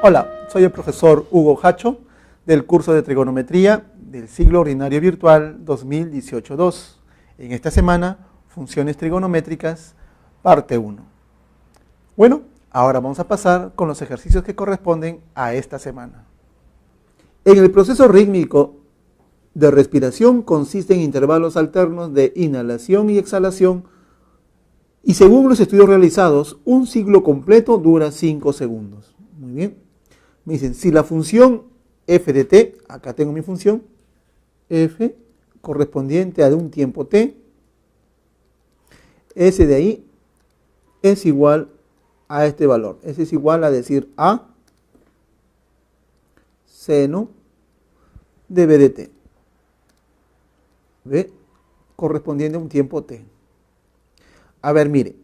Hola, soy el profesor Hugo Hacho del curso de trigonometría del ciclo ordinario virtual 2018-2. En esta semana, funciones trigonométricas, parte 1. Bueno, ahora vamos a pasar con los ejercicios que corresponden a esta semana. En el proceso rítmico de respiración consiste en intervalos alternos de inhalación y exhalación y según los estudios realizados, un ciclo completo dura 5 segundos. Muy bien. Me dicen, si la función f de t, acá tengo mi función, f correspondiente a un tiempo t, ese de ahí es igual a este valor. Ese es igual a decir a seno de b de t. ¿Ve? Correspondiente a un tiempo t. A ver, mire,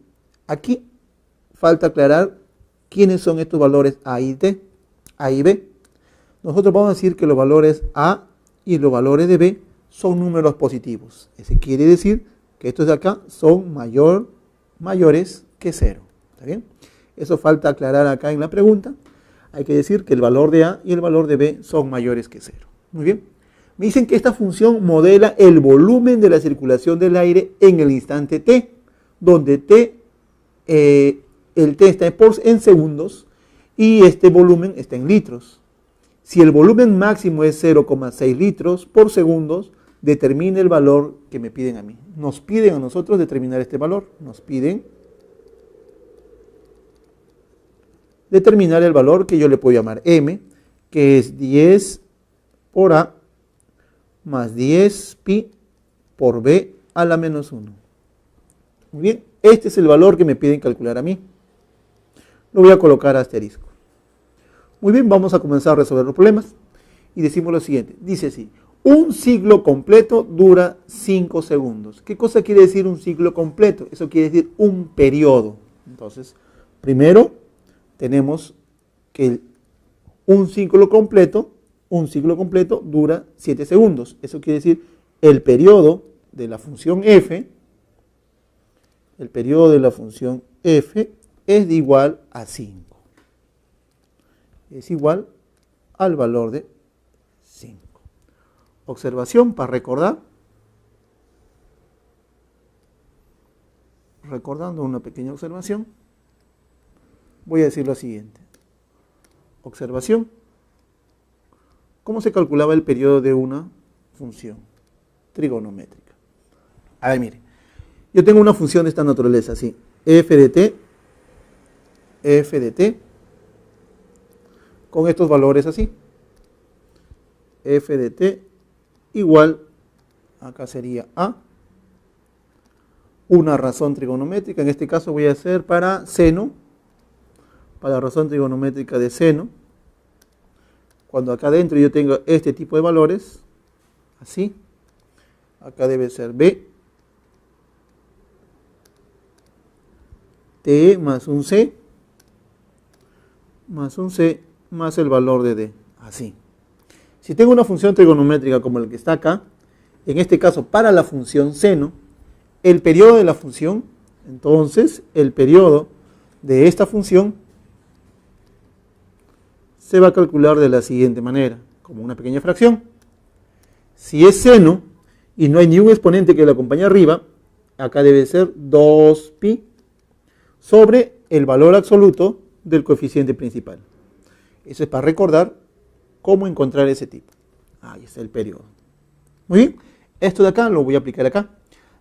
aquí falta aclarar quiénes son estos valores a y t, a y b. Nosotros vamos a decir que los valores a y los valores de b son números positivos. Eso quiere decir que estos de acá son mayores que 0. ¿Está bien? Eso falta aclarar acá en la pregunta. Hay que decir que el valor de a y el valor de b son mayores que 0. Muy bien. Me dicen que esta función modela el volumen de la circulación del aire en el instante t, donde el t está en segundos y este volumen está en litros. Si el volumen máximo es 0,6 litros por segundo, determine el valor que me piden a mí. Nos piden a nosotros determinar este valor. Nos piden determinar el valor que yo le puedo llamar m, que es 10 por a más 10 pi por b a la menos 1. Muy bien, este es el valor que me piden calcular a mí. Lo voy a colocar asterisco. Muy bien, vamos a comenzar a resolver los problemas. Y decimos lo siguiente, dice así, un ciclo completo dura 5 segundos. ¿Qué cosa quiere decir un ciclo completo? Eso quiere decir un periodo. Entonces, primero tenemos que un ciclo completo dura 7 segundos. Eso quiere decir el periodo de la función f, es de igual a 5. Es igual al valor de 5. Observación para recordar. Recordando una pequeña observación, voy a decir lo siguiente. Observación. ¿Cómo se calculaba el periodo de una función trigonométrica? A ver, mire. Yo tengo una función de esta naturaleza, así. f de t, con estos valores así. F de t igual, acá sería a, una razón trigonométrica. En este caso voy a hacer para seno, para la razón trigonométrica de seno. Cuando acá adentro yo tengo este tipo de valores, así, acá debe ser b, t más un c, más el valor de d, así. Si tengo una función trigonométrica como el que está acá, en este caso para la función seno, el periodo de la función, entonces el periodo de esta función se va a calcular de la siguiente manera, como una pequeña fracción. Si es seno y no hay ni un exponente que lo acompañe arriba, acá debe ser 2pi sobre el valor absoluto del coeficiente principal. Eso es para recordar cómo encontrar ese tipo. Ahí está el periodo. Muy bien, esto de acá lo voy a aplicar acá.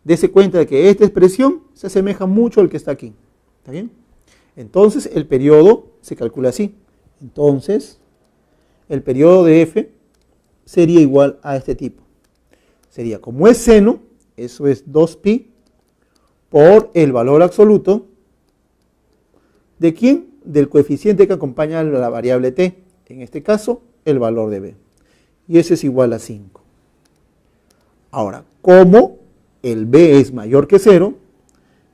Dese cuenta de que esta expresión se asemeja mucho al que está aquí. ¿Está bien? Entonces el periodo se calcula así. Entonces el periodo de f sería igual a este tipo. Sería, como es seno, eso es 2pi por el valor absoluto. ¿De quién? Del coeficiente que acompaña a la variable t, en este caso, el valor de b. Y ese es igual a 5. Ahora, como el b es mayor que 0,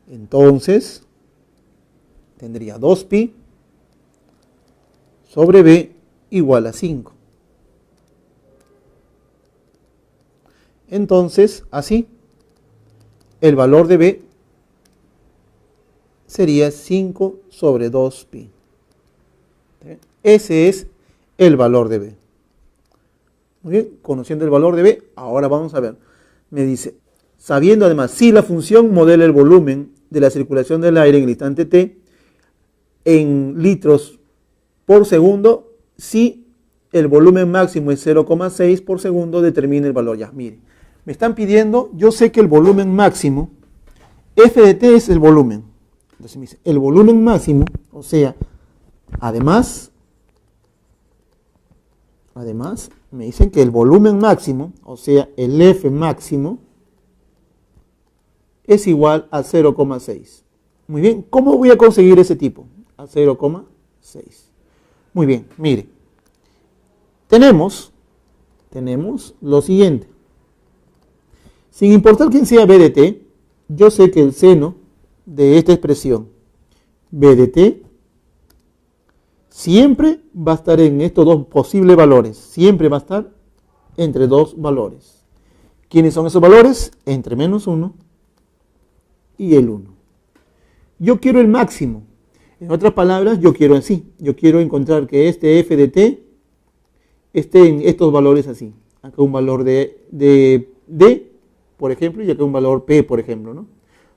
entonces tendría 2pi sobre b igual a 5. Entonces, así, el valor de b sería 5 sobre 2pi. Ese es el valor de B. Muy bien, conociendo el valor de B, ahora vamos a ver. Me dice, sabiendo además si la función modela el volumen de la circulación del aire en el instante t en litros por segundo, si el volumen máximo es 0,6 por segundo, determine el valor. Ya, mire, me están pidiendo, yo sé que el volumen máximo, F de t es el volumen. Entonces me dice, el volumen máximo, o sea, además, me dicen que el volumen máximo, o sea, el F máximo, es igual a 0,6. Muy bien, ¿cómo voy a conseguir ese tipo? A 0,6. Muy bien, mire. Tenemos lo siguiente. Sin importar quién sea B de t, yo sé que el seno de esta expresión B de t siempre va a estar en estos dos posibles valores. Siempre va a estar entre dos valores. ¿Quiénes son esos valores? Entre menos 1 y el 1. Yo quiero el máximo. En otras palabras, yo quiero así. Yo quiero encontrar que este F de t esté en estos valores así. Acá un valor de D, por ejemplo, y acá un valor P, por ejemplo, ¿no?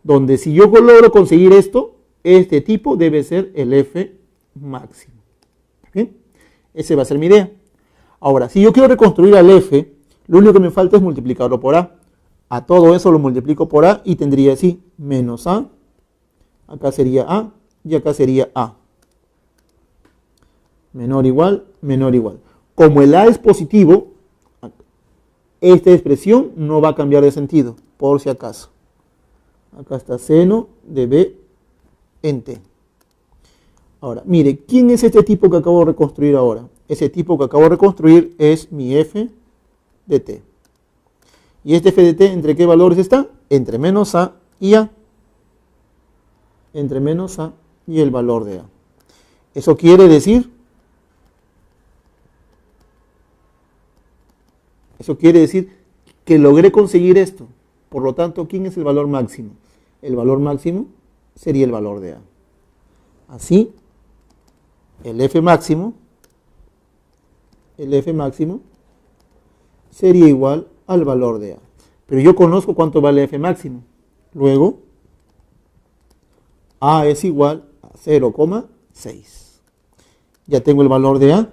Donde si yo logro conseguir esto, este tipo debe ser el F máximo. ¿Bien? Esa va a ser mi idea. Ahora, si yo quiero reconstruir al F, lo único que me falta es multiplicarlo por A. A todo eso lo multiplico por A y tendría así, menos A, acá sería A y acá sería A. Menor igual, menor igual. Como el A es positivo, esta expresión no va a cambiar de sentido, por si acaso. Acá está seno de B en T. Ahora, mire, ¿quién es este tipo que acabo de reconstruir ahora? Ese tipo que acabo de reconstruir es mi F de T. ¿Y este F de T entre qué valores está? Entre menos A y A. Entre menos A y el valor de A. Eso quiere decir que logré conseguir esto. Por lo tanto, ¿quién es el valor máximo? El valor máximo sería el valor de A. Así, el F máximo sería igual al valor de A. Pero yo conozco cuánto vale F máximo. Luego, A es igual a 0,6. Ya tengo el valor de A,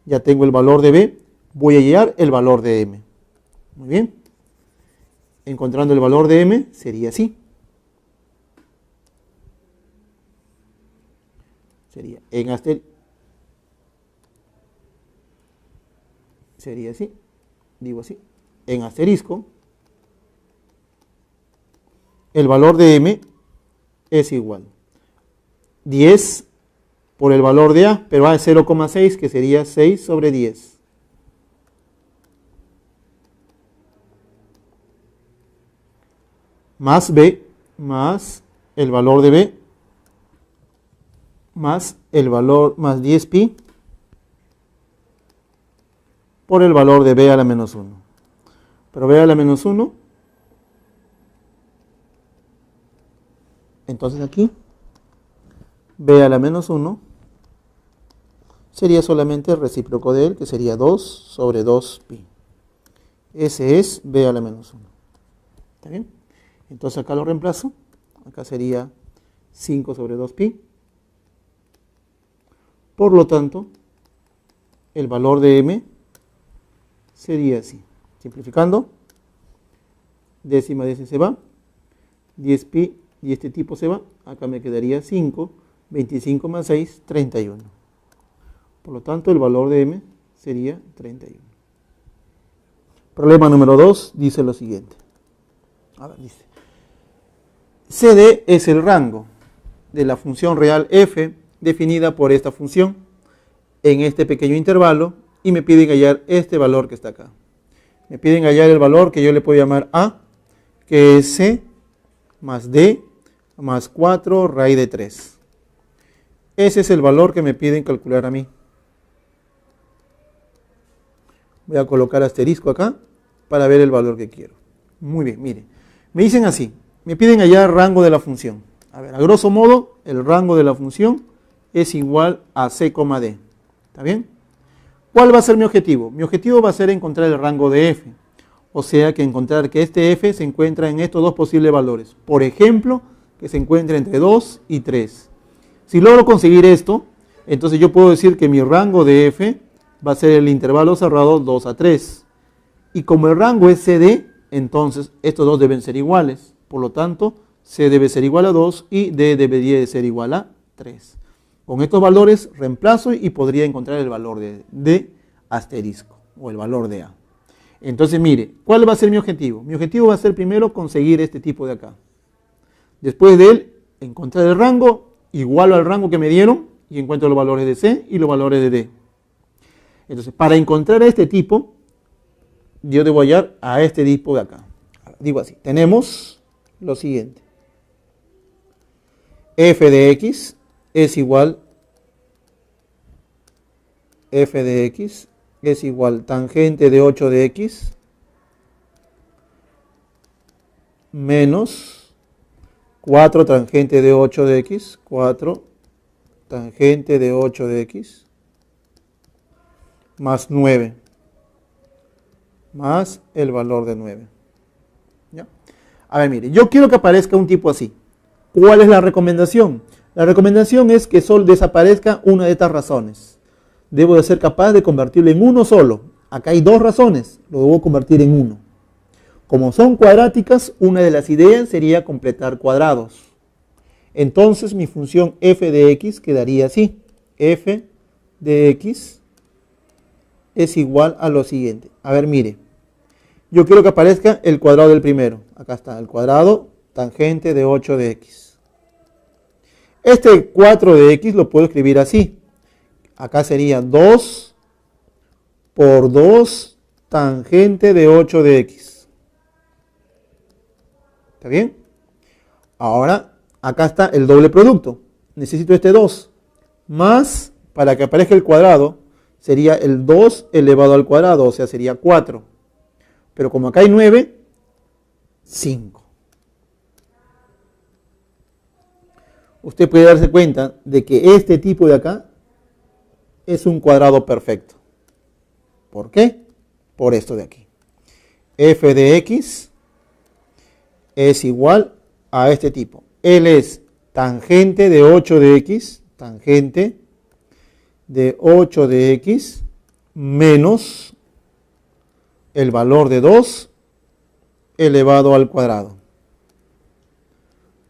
ya tengo el valor de B, voy a hallar el valor de M. Muy bien. Encontrando el valor de M sería así. Sería así, digo así, en asterisco, el valor de M es igual 10 por el valor de A, pero A es 0,6, que sería 6 sobre 10. Más B, más el valor de B, más el valor, más 10pi, por el valor de B a la menos 1. Pero B a la menos 1, entonces aquí, B a la menos 1, sería solamente el recíproco de él, que sería 2 sobre 2pi. Ese es B a la menos 1. ¿Está bien? Entonces acá lo reemplazo. Acá sería 5 sobre 2pi. Por lo tanto, el valor de M sería así. Simplificando, décima de ese se va, 10pi y este tipo se va. Acá me quedaría 5, 25 más 6, 31. Por lo tanto, el valor de M sería 31. Problema número 2 dice lo siguiente. A ver, dice, CD es el rango de la función real f definida por esta función en este pequeño intervalo y me piden hallar este valor que está acá. Me piden hallar el valor que yo le puedo llamar A, que es C más D más 4 raíz de 3. Ese es el valor que me piden calcular a mí. Voy a colocar asterisco acá para ver el valor que quiero. Muy bien, mire. Me dicen así, me piden hallar rango de la función. A ver, a grosso modo, el rango de la función es igual a C, D. ¿Está bien? ¿Cuál va a ser mi objetivo? Mi objetivo va a ser encontrar el rango de f. O sea, que encontrar que este f se encuentra en estos dos posibles valores. Por ejemplo, que se encuentre entre 2 y 3. Si logro conseguir esto, entonces yo puedo decir que mi rango de f va a ser el intervalo cerrado 2 a 3. Y como el rango es CD, entonces estos dos deben ser iguales. Por lo tanto, C debe ser igual a 2 y D debería de ser igual a 3. Con estos valores reemplazo y podría encontrar el valor de asterisco o el valor de A. Entonces mire, ¿cuál va a ser mi objetivo? Mi objetivo va a ser primero conseguir este tipo de acá. Después de él, encontrar el rango, igualo al rango que me dieron y encuentro los valores de C y los valores de D. Entonces, para encontrar este tipo, yo debo hallar a este tipo de acá. Digo así, tenemos lo siguiente. F de X es igual tangente de 8 de X menos 4 tangente de 8 de X, 4 tangente de 8 de X más 9 más el valor de 9. ¿Ya? A ver, mire, yo quiero que aparezca un tipo así. ¿Cuál es la recomendación? La recomendación es que solo desaparezca una de estas razones. Debo de ser capaz de convertirlo en uno solo. Acá hay dos razones, lo debo convertir en uno. Como son cuadráticas, una de las ideas sería completar cuadrados. Entonces mi función f de x quedaría así. F de x es igual a lo siguiente. A ver, mire. Yo quiero que aparezca el cuadrado del primero. Acá está, el cuadrado tangente de 8 de x. Este 4 de x lo puedo escribir así. Acá sería 2 por 2 tangente de 8 de x. ¿Está bien? Ahora, acá está el doble producto. Necesito este 2. Más, para que aparezca el cuadrado, sería el 2 elevado al cuadrado, o sea, sería 4. Pero como acá hay 9, 5. Usted puede darse cuenta de que este tipo de acá es un cuadrado perfecto. ¿Por qué? Por esto de aquí. F de x es igual a este tipo. Él es tangente de 8 de x, tangente de 8 de x menos el valor de 2 elevado al cuadrado.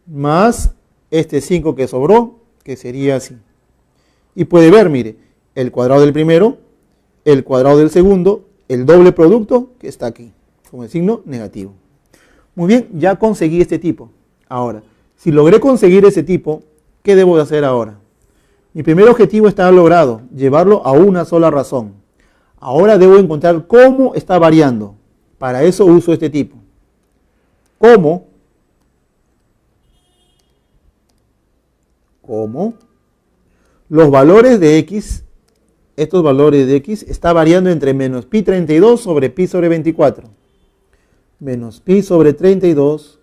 Más este 5 que sobró, que sería así. Y puede ver, mire, el cuadrado del primero, el cuadrado del segundo, el doble producto que está aquí, con el signo negativo. Muy bien, ya conseguí este tipo. Ahora, si logré conseguir ese tipo, ¿qué debo de hacer ahora? Mi primer objetivo está logrado, llevarlo a una sola razón. Ahora debo encontrar cómo está variando. Para eso uso este tipo. ¿Cómo? Los valores de x, estos valores de x, está variando entre menos pi 32 sobre pi sobre 24. Menos pi sobre 32,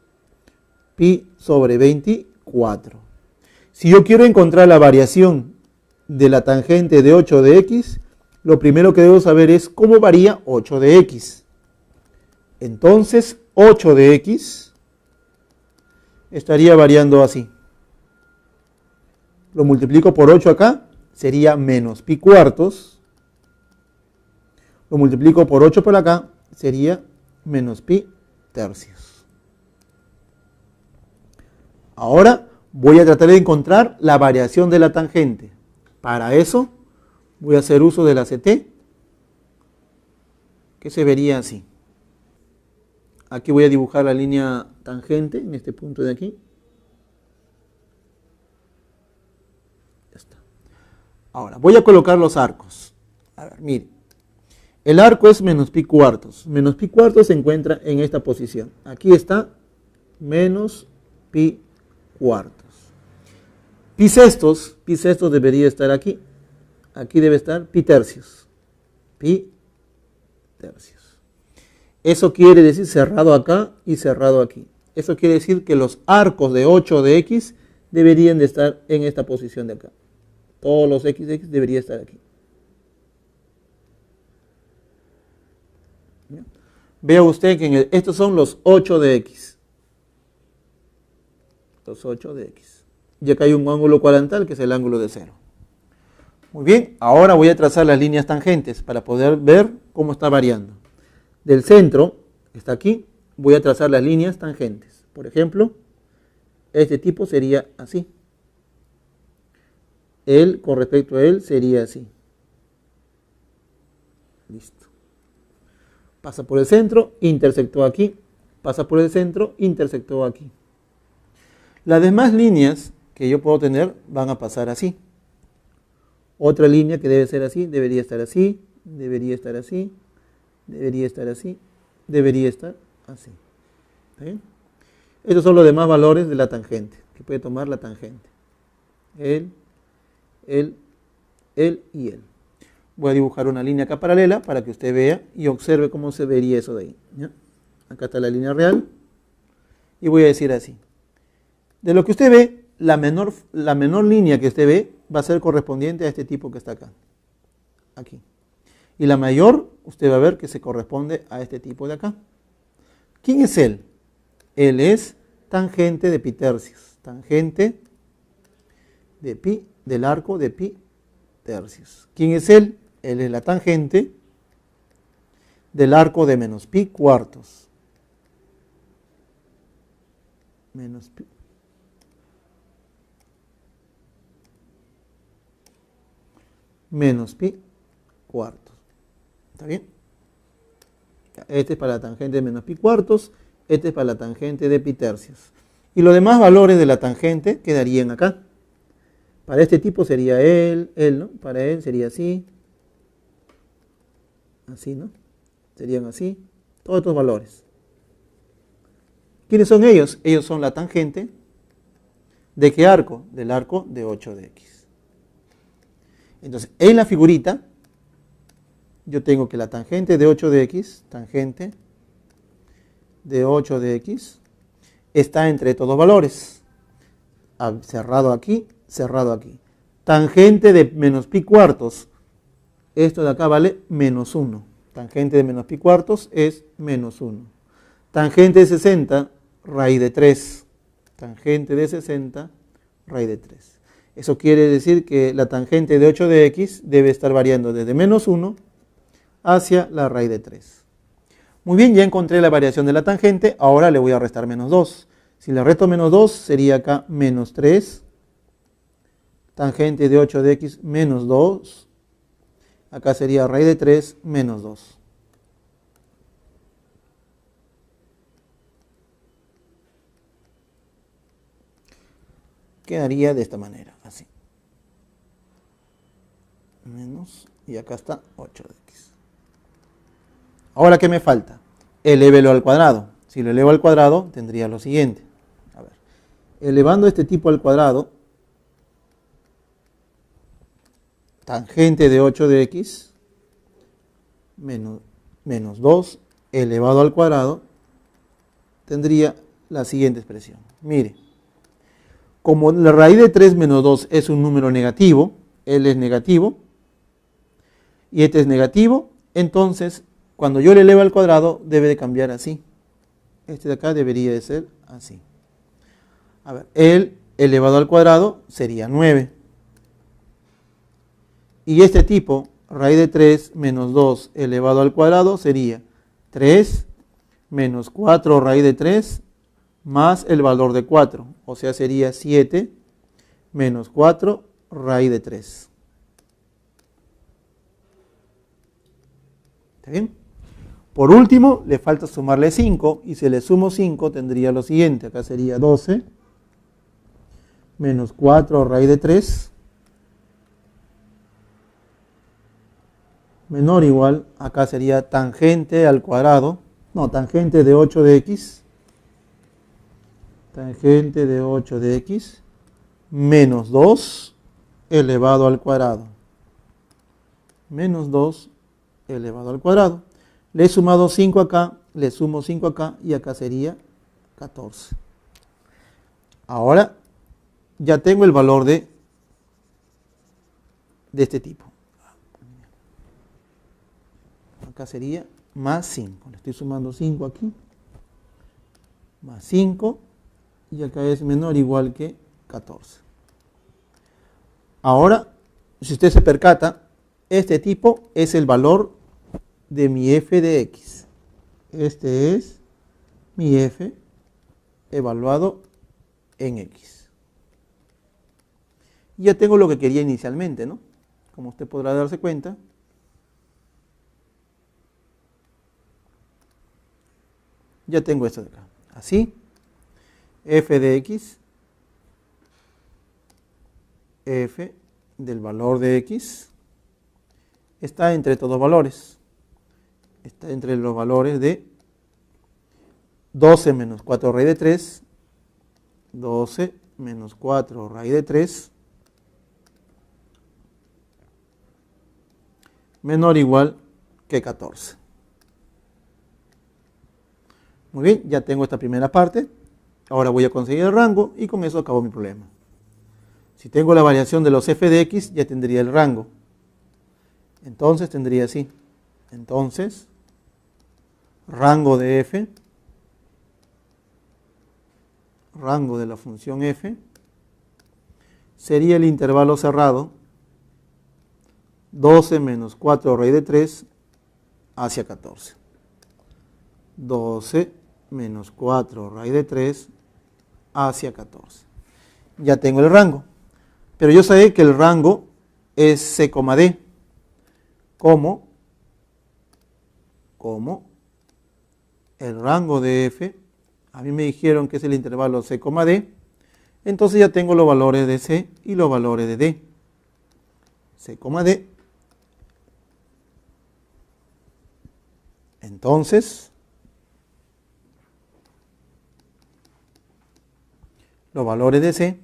pi sobre 24. Si yo quiero encontrar la variación de la tangente de 8 de x, lo primero que debo saber es cómo varía 8 de x. Entonces, 8 de x estaría variando así. Lo multiplico por 8 acá, sería menos pi cuartos. Lo multiplico por 8 por acá, sería menos pi tercios. Ahora voy a tratar de encontrar la variación de la tangente. Para eso voy a hacer uso de la CT, que se vería así. Aquí voy a dibujar la línea tangente en este punto de aquí. Ya está. Ahora voy a colocar los arcos. A ver, mire. El arco es menos pi cuartos. Menos pi cuartos se encuentra en esta posición. Aquí está menos pi cuartos. Pi sextos debería estar aquí. Aquí debe estar pi tercios. Pi tercios. Eso quiere decir cerrado acá y cerrado aquí. Eso quiere decir que los arcos de 8 de x deberían de estar en esta posición de acá. Todos los x de x deberían estar aquí. ¿Ya? Vea usted que estos son los 8 de x. Los 8 de x. Y acá hay un ángulo cuadrantal que es el ángulo de 0. Muy bien, ahora voy a trazar las líneas tangentes para poder ver cómo está variando. Del centro, que está aquí, voy a trazar las líneas tangentes. Por ejemplo, este tipo sería así. Él, con respecto a él, sería así. Listo. Pasa por el centro, intersectó aquí. Pasa por el centro, intersectó aquí. Las demás líneas que yo puedo tener van a pasar así. Otra línea que debe ser así, debería estar así, debería estar así, debería estar así, debería estar así. ¿Está bien? Estos son los demás valores de la tangente, que puede tomar la tangente. Él y él. Voy a dibujar una línea acá paralela para que usted vea y observe cómo se vería eso de ahí. ¿Ya? Acá está la línea real. Y voy a decir así. De lo que usted ve, la menor línea que usted ve va a ser correspondiente a este tipo que está acá. Aquí. Y la mayor, usted va a ver que se corresponde a este tipo de acá. ¿Quién es él? Él es tangente de pi tercios. Tangente de pi, del arco de pi tercios. ¿Quién es él? Él es la tangente del arco de menos pi cuartos. Menos pi. Menos pi cuartos. ¿Está bien? Este es para la tangente de menos pi cuartos, este es para la tangente de pi tercios. Y los demás valores de la tangente quedarían acá. Para este tipo sería él, ¿no? Para él sería así. Así, ¿no? Serían así. Todos estos valores. ¿Quiénes son ellos? Ellos son la tangente. ¿De qué arco? Del arco de 8 de x. Entonces, en la figurita, yo tengo que la tangente de 8 de x, tangente de 8 de x, está entre estos dos valores. Cerrado aquí, cerrado aquí. Tangente de menos pi cuartos. Esto de acá vale menos 1. Tangente de menos pi cuartos es menos 1. Tangente de 60, raíz de 3. Tangente de 60, raíz de 3. Eso quiere decir que la tangente de 8 de x debe estar variando desde menos 1 hacia la raíz de 3. Muy bien, ya encontré la variación de la tangente. Ahora le voy a restar menos 2. Si le resto menos 2, sería acá menos 3. Tangente de 8 de x menos 2. Acá sería raíz de 3 menos 2. Quedaría de esta manera, así. Menos, y acá está 8 de x. Ahora, ¿qué me falta? Elévelo al cuadrado. Si lo elevo al cuadrado, tendría lo siguiente. A ver, elevando este tipo al cuadrado, tangente de 8 de x menos 2 elevado al cuadrado, tendría la siguiente expresión. Mire, como la raíz de 3 menos 2 es un número negativo, él es negativo, y este es negativo, entonces cuando yo le elevo al cuadrado debe de cambiar así. Este de acá debería de ser así. A ver, el elevado al cuadrado sería 9. Y este tipo, raíz de 3 menos 2 elevado al cuadrado, sería 3 menos 4 raíz de 3 más el valor de 4. O sea, sería 7 menos 4 raíz de 3. ¿Está bien? Por último, le falta sumarle 5. Y si le sumo 5, tendría lo siguiente. Acá sería 12 menos 4 raíz de 3 menor o igual, acá sería tangente al cuadrado, no, tangente de 8 de x, tangente de 8 de x, menos 2 elevado al cuadrado, menos 2 elevado al cuadrado. Le he sumado 5 acá, le sumo 5 acá y acá sería 14. Ahora ya tengo el valor de este tipo. Acá sería más 5. Le estoy sumando 5 aquí. Más 5. Y acá es menor o igual que 14. Ahora, si usted se percata, este tipo es el valor de mi f de x. Este es mi f evaluado en x. Ya tengo lo que quería inicialmente, ¿no? Como usted podrá darse cuenta. Ya tengo esto de acá. Así, f de x, f del valor de x, está entre estos dos valores. Está entre los valores de 12 menos 4 raíz de 3, 12 menos 4 raíz de 3, menor o igual que 14. Muy bien, ya tengo esta primera parte. Ahora voy a conseguir el rango y con eso acabo mi problema. Si tengo la variación de los f de x, ya tendría el rango. Entonces tendría así. Entonces, rango de f, rango de la función f, sería el intervalo cerrado 12 menos 4 raíz de 3 hacia 14. 12 menos 4 raíz de 3 hacia 14. Ya tengo el rango. Pero yo sé que el rango es c, d. Como el rango de f, a mí me dijeron que es el intervalo c, d. Entonces ya tengo los valores de c y los valores de d. C, d. Entonces, los valores de c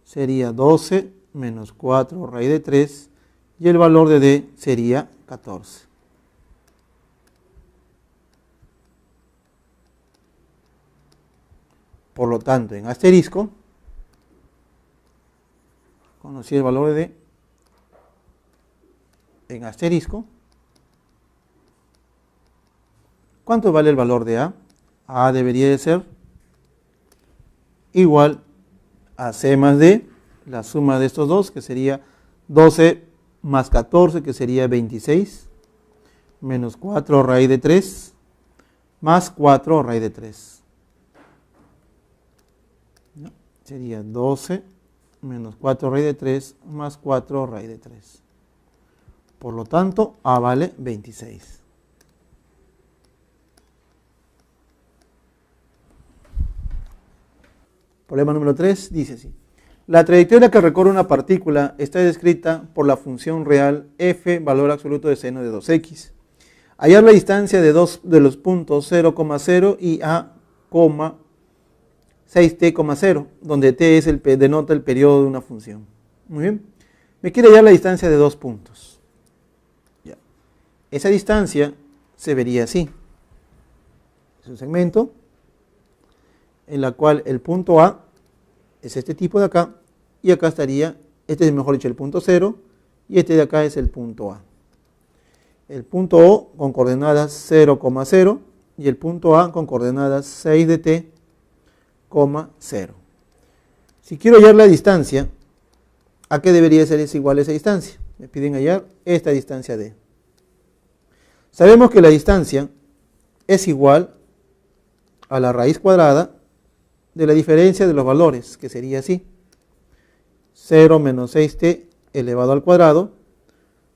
sería 12 menos 4 raíz de 3 y el valor de d sería 14. Por lo tanto, en asterisco, conocí el valor de d, en asterisco, ¿cuánto vale el valor de a? A debería de ser igual a c más d, la suma de estos dos, que sería 12 más 14, que sería 26, menos 4 raíz de 3, más 4 raíz de 3. ¿No? Sería 12 menos 4 raíz de 3, más 4 raíz de 3. Por lo tanto, a vale 26. Problema número 3 dice así. La trayectoria que recorre una partícula está descrita por la función real f, valor absoluto de seno de 2x. Hallar la distancia de dos de los puntos 0,0 y a, 6t,0, donde t es denota el periodo de una función. Muy bien. Me quiere hallar la distancia de dos puntos. Ya. Esa distancia se vería así. Es un segmento en la cual el punto A es este tipo de acá, y acá estaría, este es mejor dicho el punto 0, y este de acá es el punto A. El punto O con coordenadas 0,0 y el punto A con coordenadas 6 de t, 0. Si quiero hallar la distancia, ¿a qué debería ser igual esa distancia? Me piden hallar esta distancia d. Sabemos que la distancia es igual a la raíz cuadrada de la diferencia de los valores, que sería así. 0 menos 6t elevado al cuadrado,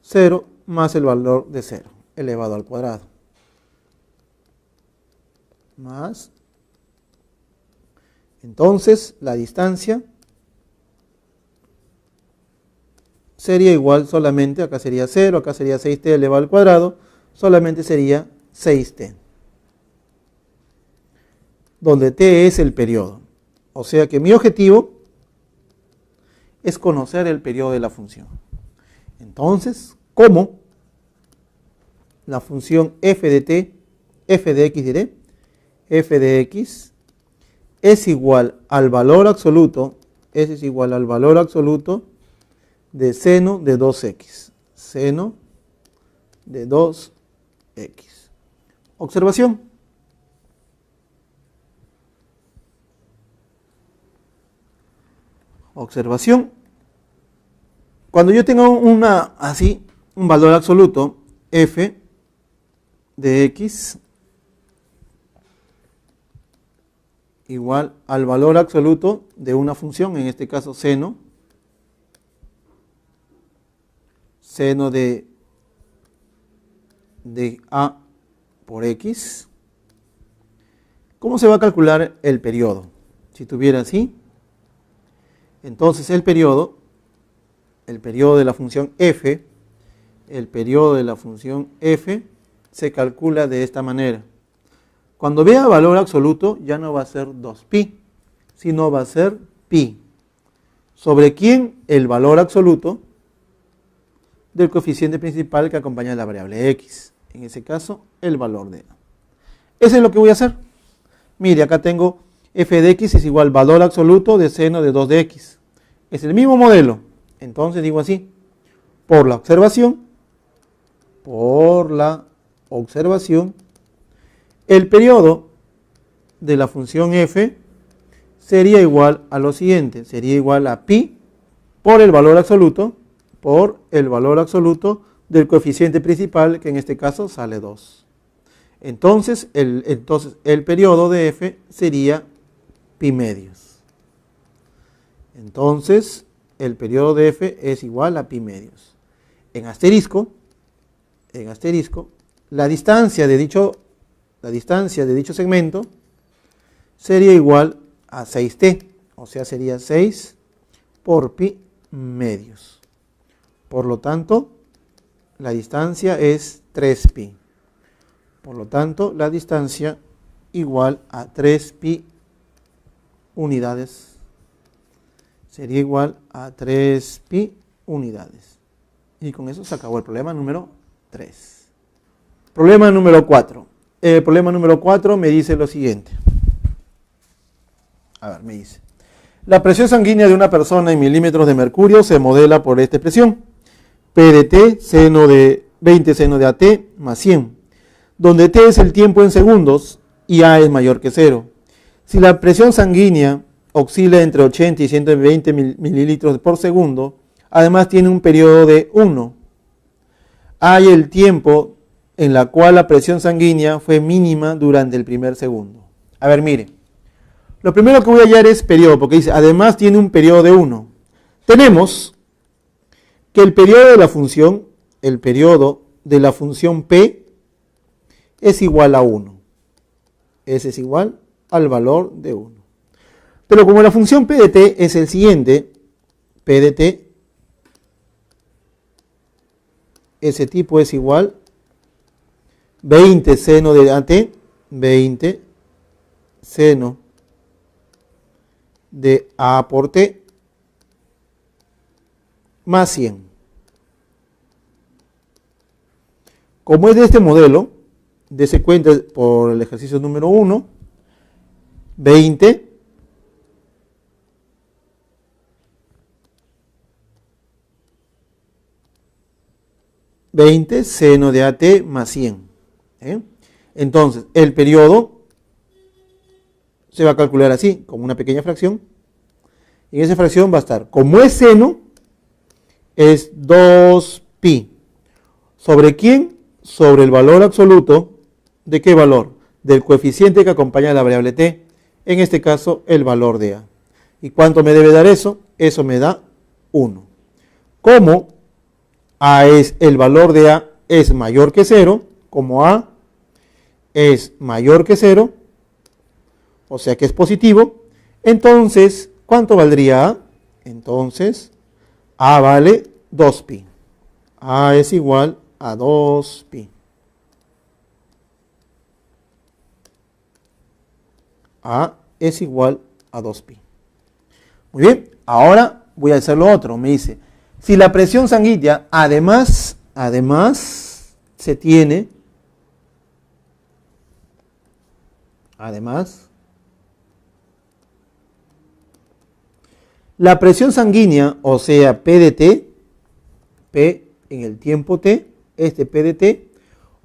0 más el valor de 0 elevado al cuadrado. Más. Entonces, la distancia sería igual solamente, acá sería 0, acá sería 6t elevado al cuadrado, solamente sería 6t. Donde t es el periodo. O sea que mi objetivo es conocer el periodo de la función. Entonces, ¿cómo la función f de t, f de x diré, f de x es igual al valor absoluto, S es igual al valor absoluto de seno de 2x. Seno de 2x. X. Observación. Observación. Cuando yo tengo un valor absoluto, f de x igual al valor absoluto de una función, en este caso seno de a por x. ¿Cómo se va a calcular el periodo? Si tuviera así, entonces el periodo de la función f, se calcula de esta manera. Cuando vea valor absoluto, ya no va a ser 2pi, sino va a ser pi. ¿Sobre quién? El valor absoluto del coeficiente principal que acompaña a la variable x. En ese caso, el valor de a. Eso es lo que voy a hacer. Mire, acá tengo f de x es igual al valor absoluto de seno de 2 de x. Es el mismo modelo. Entonces digo así, por la observación, el periodo de la función f sería igual a lo siguiente, sería igual a pi por el valor absoluto del coeficiente principal, que en este caso sale 2. Entonces el periodo de f sería pi medios. Entonces el periodo de f es igual a pi medios. En asterisco, la distancia de dicho segmento sería igual a 6t, o sea, sería 6 por pi medios. Por lo tanto, la distancia es 3pi. Por lo tanto, la distancia igual a 3pi unidades. Sería igual a 3pi unidades. Y con eso se acabó el problema número 3. Problema número 4. El problema número 4 me dice lo siguiente. A ver, me dice: la presión sanguínea de una persona en milímetros de mercurio se modela por esta expresión. P de T, seno de 20 seno de AT más 100, donde T es el tiempo en segundos y A es mayor que 0. Si la presión sanguínea oscila entre 80 y 120 mililitros por segundo, además tiene un periodo de 1. Hay el tiempo en la cual la presión sanguínea fue mínima durante el primer segundo. A ver, mire. Lo primero que voy a hallar es periodo, porque dice, además tiene un periodo de 1. Tenemos que el periodo de la función P es igual a 1. Ese es igual al valor de 1. Pero como la función P de T es el siguiente, P de T, ese tipo es igual 20 seno de AT, 20 seno de A por T, más 100. Como es de este modelo, dése cuenta por el ejercicio número 1, 20 seno de AT más 100. Entonces, el periodo se va a calcular así, como una pequeña fracción. Y en esa fracción va a estar, como es seno, es 2pi. ¿Sobre quién? Sobre el valor absoluto. ¿De qué valor? Del coeficiente que acompaña a la variable t. En este caso, el valor de a. ¿Y cuánto me debe dar eso? Eso me da 1. Como el valor de a es mayor que 0, como a es mayor que 0, o sea que es positivo, entonces, ¿cuánto valdría a? Entonces, a vale 2pi. A es igual a 2pi. A es igual a 2pi. Muy bien, ahora voy a hacer lo otro. Me dice, si la presión sanguínea además se tiene, la presión sanguínea, o sea, P de T, P en el tiempo T, este P de T,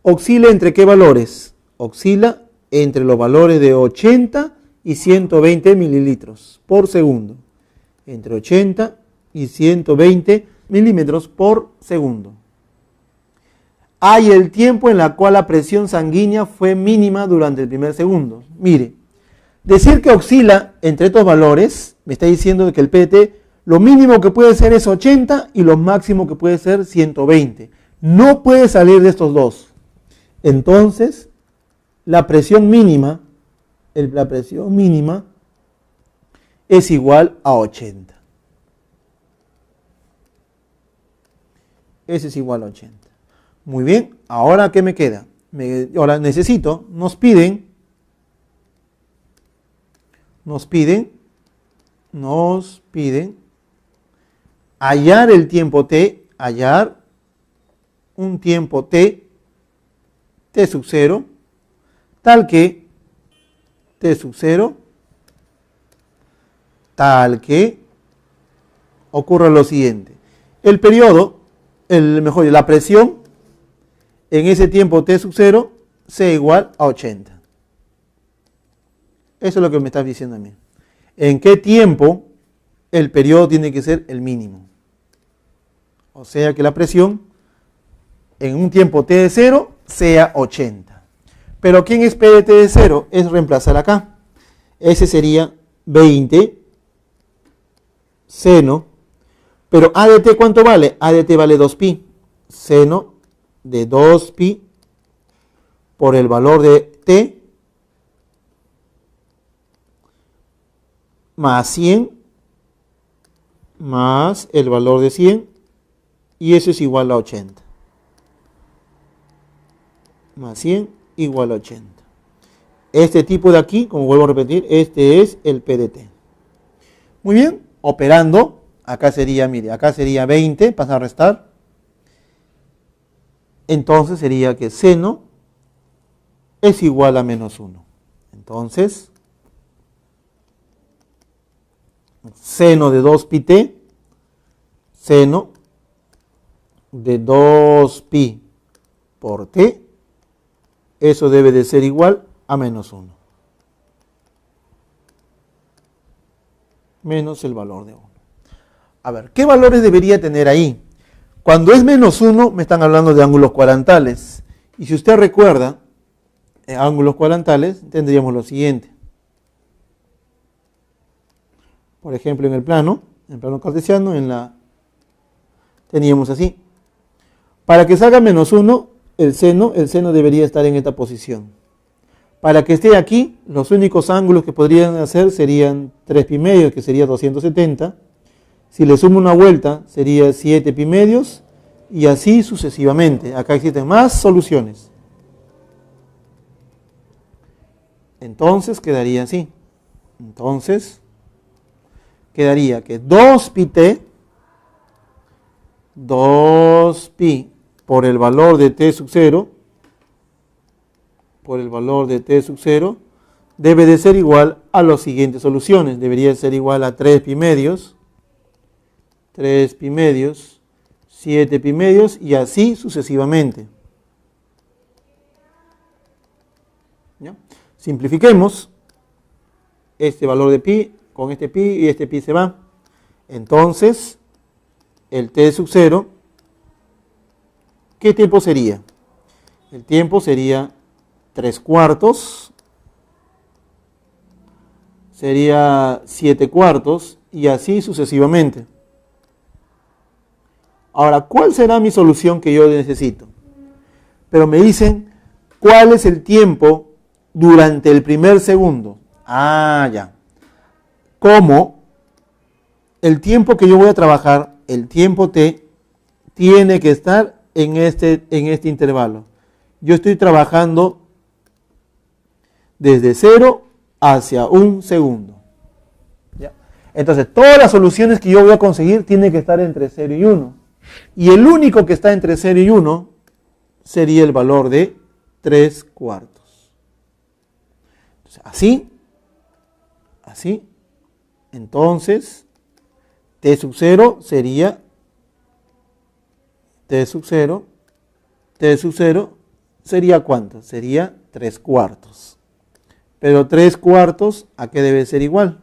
¿Oscila entre qué valores? Oscila entre los valores de 80 y 120 mililitros por segundo. Entre 80 y 120 milímetros por segundo. Hay el tiempo en el cual la presión sanguínea fue mínima durante el primer segundo. Mire, decir que oscila entre estos valores me está diciendo que el PDT lo mínimo que puede ser es 80 y lo máximo que puede ser 120. No puede salir de estos dos. Entonces, la presión mínima es igual a 80. Ese es igual a 80. Muy bien, ahora ¿qué me queda? Ahora nos piden hallar el tiempo t, hallar un tiempo t sub 0, tal que ocurra lo siguiente. El periodo, la presión en ese tiempo t sub 0 sea igual a 80. Eso es lo que me estás diciendo a mí. ¿En qué tiempo el periodo tiene que ser el mínimo? O sea que la presión en un tiempo t de 0 sea 80. Pero ¿quién es P de t de 0? Es reemplazar acá. Ese sería 20 seno. Pero A de t, ¿cuánto vale? A de t vale 2pi. Seno de 2pi por el valor de t más 100 más el valor de 100, y eso es igual a 80. Más 100 igual a 80. Este tipo de aquí, como vuelvo a repetir, este es el PDT. Muy bien, operando, acá sería, mire, acá sería 20, pasa a restar. Entonces sería que seno es igual a menos 1. Entonces, seno de 2pi t, seno de 2pi por t, eso debe de ser igual a menos 1. Menos el valor de 1. A ver, ¿qué valores debería tener ahí? Cuando es menos 1 me están hablando de ángulos cuadrantales. Y si usted recuerda, en ángulos cuadrantales tendríamos lo siguiente. Por ejemplo, en el plano cartesiano, teníamos así. Para que salga menos 1, el seno debería estar en esta posición. Para que esté aquí, los únicos ángulos que podrían hacer serían 3pi medios, que sería 270. Si le sumo una vuelta, sería 7pi medios, y así sucesivamente. Acá existen más soluciones. Entonces quedaría así. Entonces quedaría que 2pi por el valor de t sub 0, debe de ser igual a las siguientes soluciones. Debería ser igual a 3pi medios, 7pi medios, y así sucesivamente. ¿Ya? Simplifiquemos este valor de pi con este pi, y este pi se va. Entonces, el t sub 0, ¿qué tiempo sería? El tiempo sería 3/4, sería 7/4, y así sucesivamente. Ahora, ¿cuál será mi solución que yo necesito? Pero me dicen, ¿cuál es el tiempo durante el primer segundo? Ah, ya. ¿Cómo? El tiempo que yo voy a trabajar, el tiempo t, tiene que estar en este intervalo. Yo estoy trabajando desde 0 hacia 1 segundo. ¿Ya? Entonces, todas las soluciones que yo voy a conseguir tienen que estar entre 0 y 1. Y el único que está entre 0 y 1 sería el valor de 3/4. Entonces, así, entonces, t sub 0 sería sería ¿cuánto? Sería 3/4. Pero 3/4, ¿a qué debe ser igual?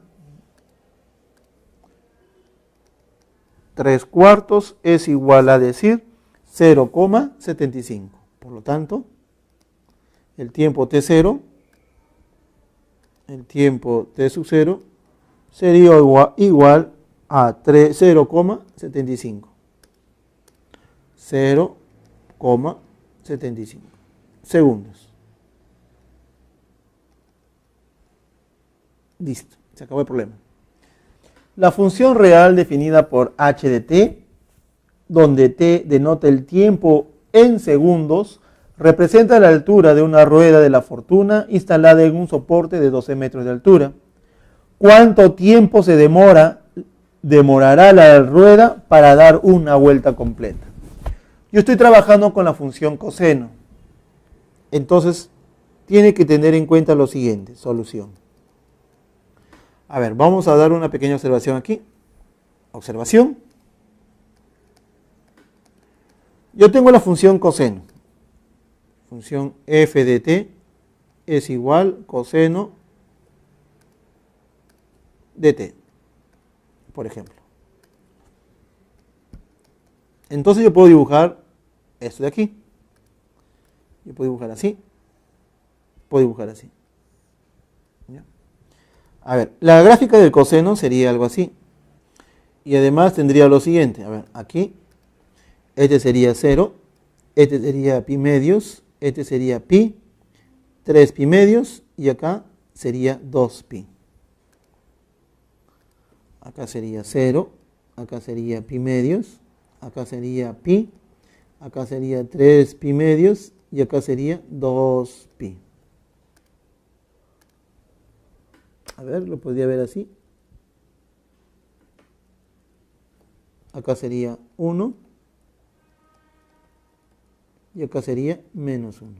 3/4 es igual a decir 0,75. Por lo tanto, el tiempo t0, el tiempo t sub 0, sería igual a 0,75. 0,75 segundos. Listo, se acabó el problema. La función real definida por h de t, donde t denota el tiempo en segundos, representa la altura de una rueda de la fortuna instalada en un soporte de 12 metros de altura. ¿Cuánto tiempo se demorará la rueda para dar una vuelta completa? Yo estoy trabajando con la función coseno. Entonces, tiene que tener en cuenta lo siguiente, solución. A ver, vamos a dar una pequeña observación aquí. Observación. Yo tengo la función coseno. Función f de t es igual coseno de t, por ejemplo. Entonces yo puedo dibujar esto de aquí. Yo puedo dibujar así. Puedo dibujar así. ¿Ya? A ver, la gráfica del coseno sería algo así. Y además tendría lo siguiente. A ver, aquí. Este sería 0. Este sería pi medios. Este sería pi. 3 pi medios. Y acá sería 2 pi. Acá sería 0. Acá sería pi medios. Acá sería pi, acá sería 3 pi medios y acá sería 2 pi. A ver, lo podría ver así. Acá sería 1 y acá sería menos 1.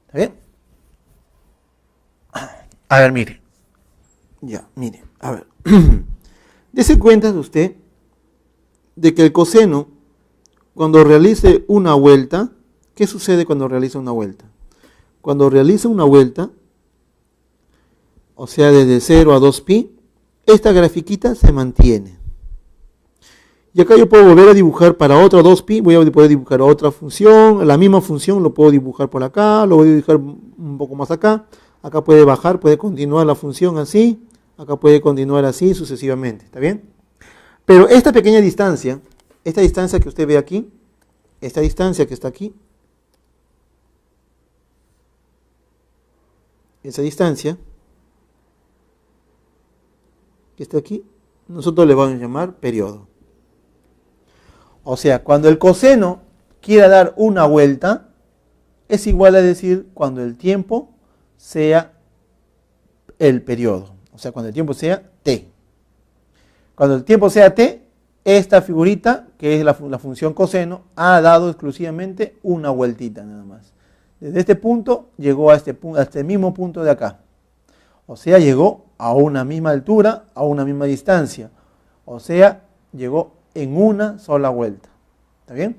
¿Está bien? A ver, mire. Ya, mire, a ver. Dese cuenta de usted de que el coseno, cuando realice una vuelta, ¿qué sucede cuando realiza una vuelta? Cuando realiza una vuelta, o sea, desde 0 a 2pi, esta grafiquita se mantiene. Y acá yo puedo volver a dibujar para otra 2pi, voy a poder dibujar otra función, la misma función lo puedo dibujar por acá, lo voy a dibujar un poco más acá, acá puede bajar, puede continuar la función así, acá puede continuar así sucesivamente, ¿está bien? Pero esta pequeña distancia, esta distancia que usted ve aquí, esta distancia que está aquí, esa distancia que está aquí, nosotros le vamos a llamar periodo. O sea, cuando el coseno quiera dar una vuelta, es igual a decir cuando el tiempo sea el periodo. O sea, cuando el tiempo sea t. Cuando el tiempo sea t, esta figurita, que es la función coseno, ha dado exclusivamente una vueltita nada más. Desde este punto llegó a este mismo punto de acá. O sea, llegó a una misma altura, a una misma distancia. O sea, llegó en una sola vuelta. ¿Está bien?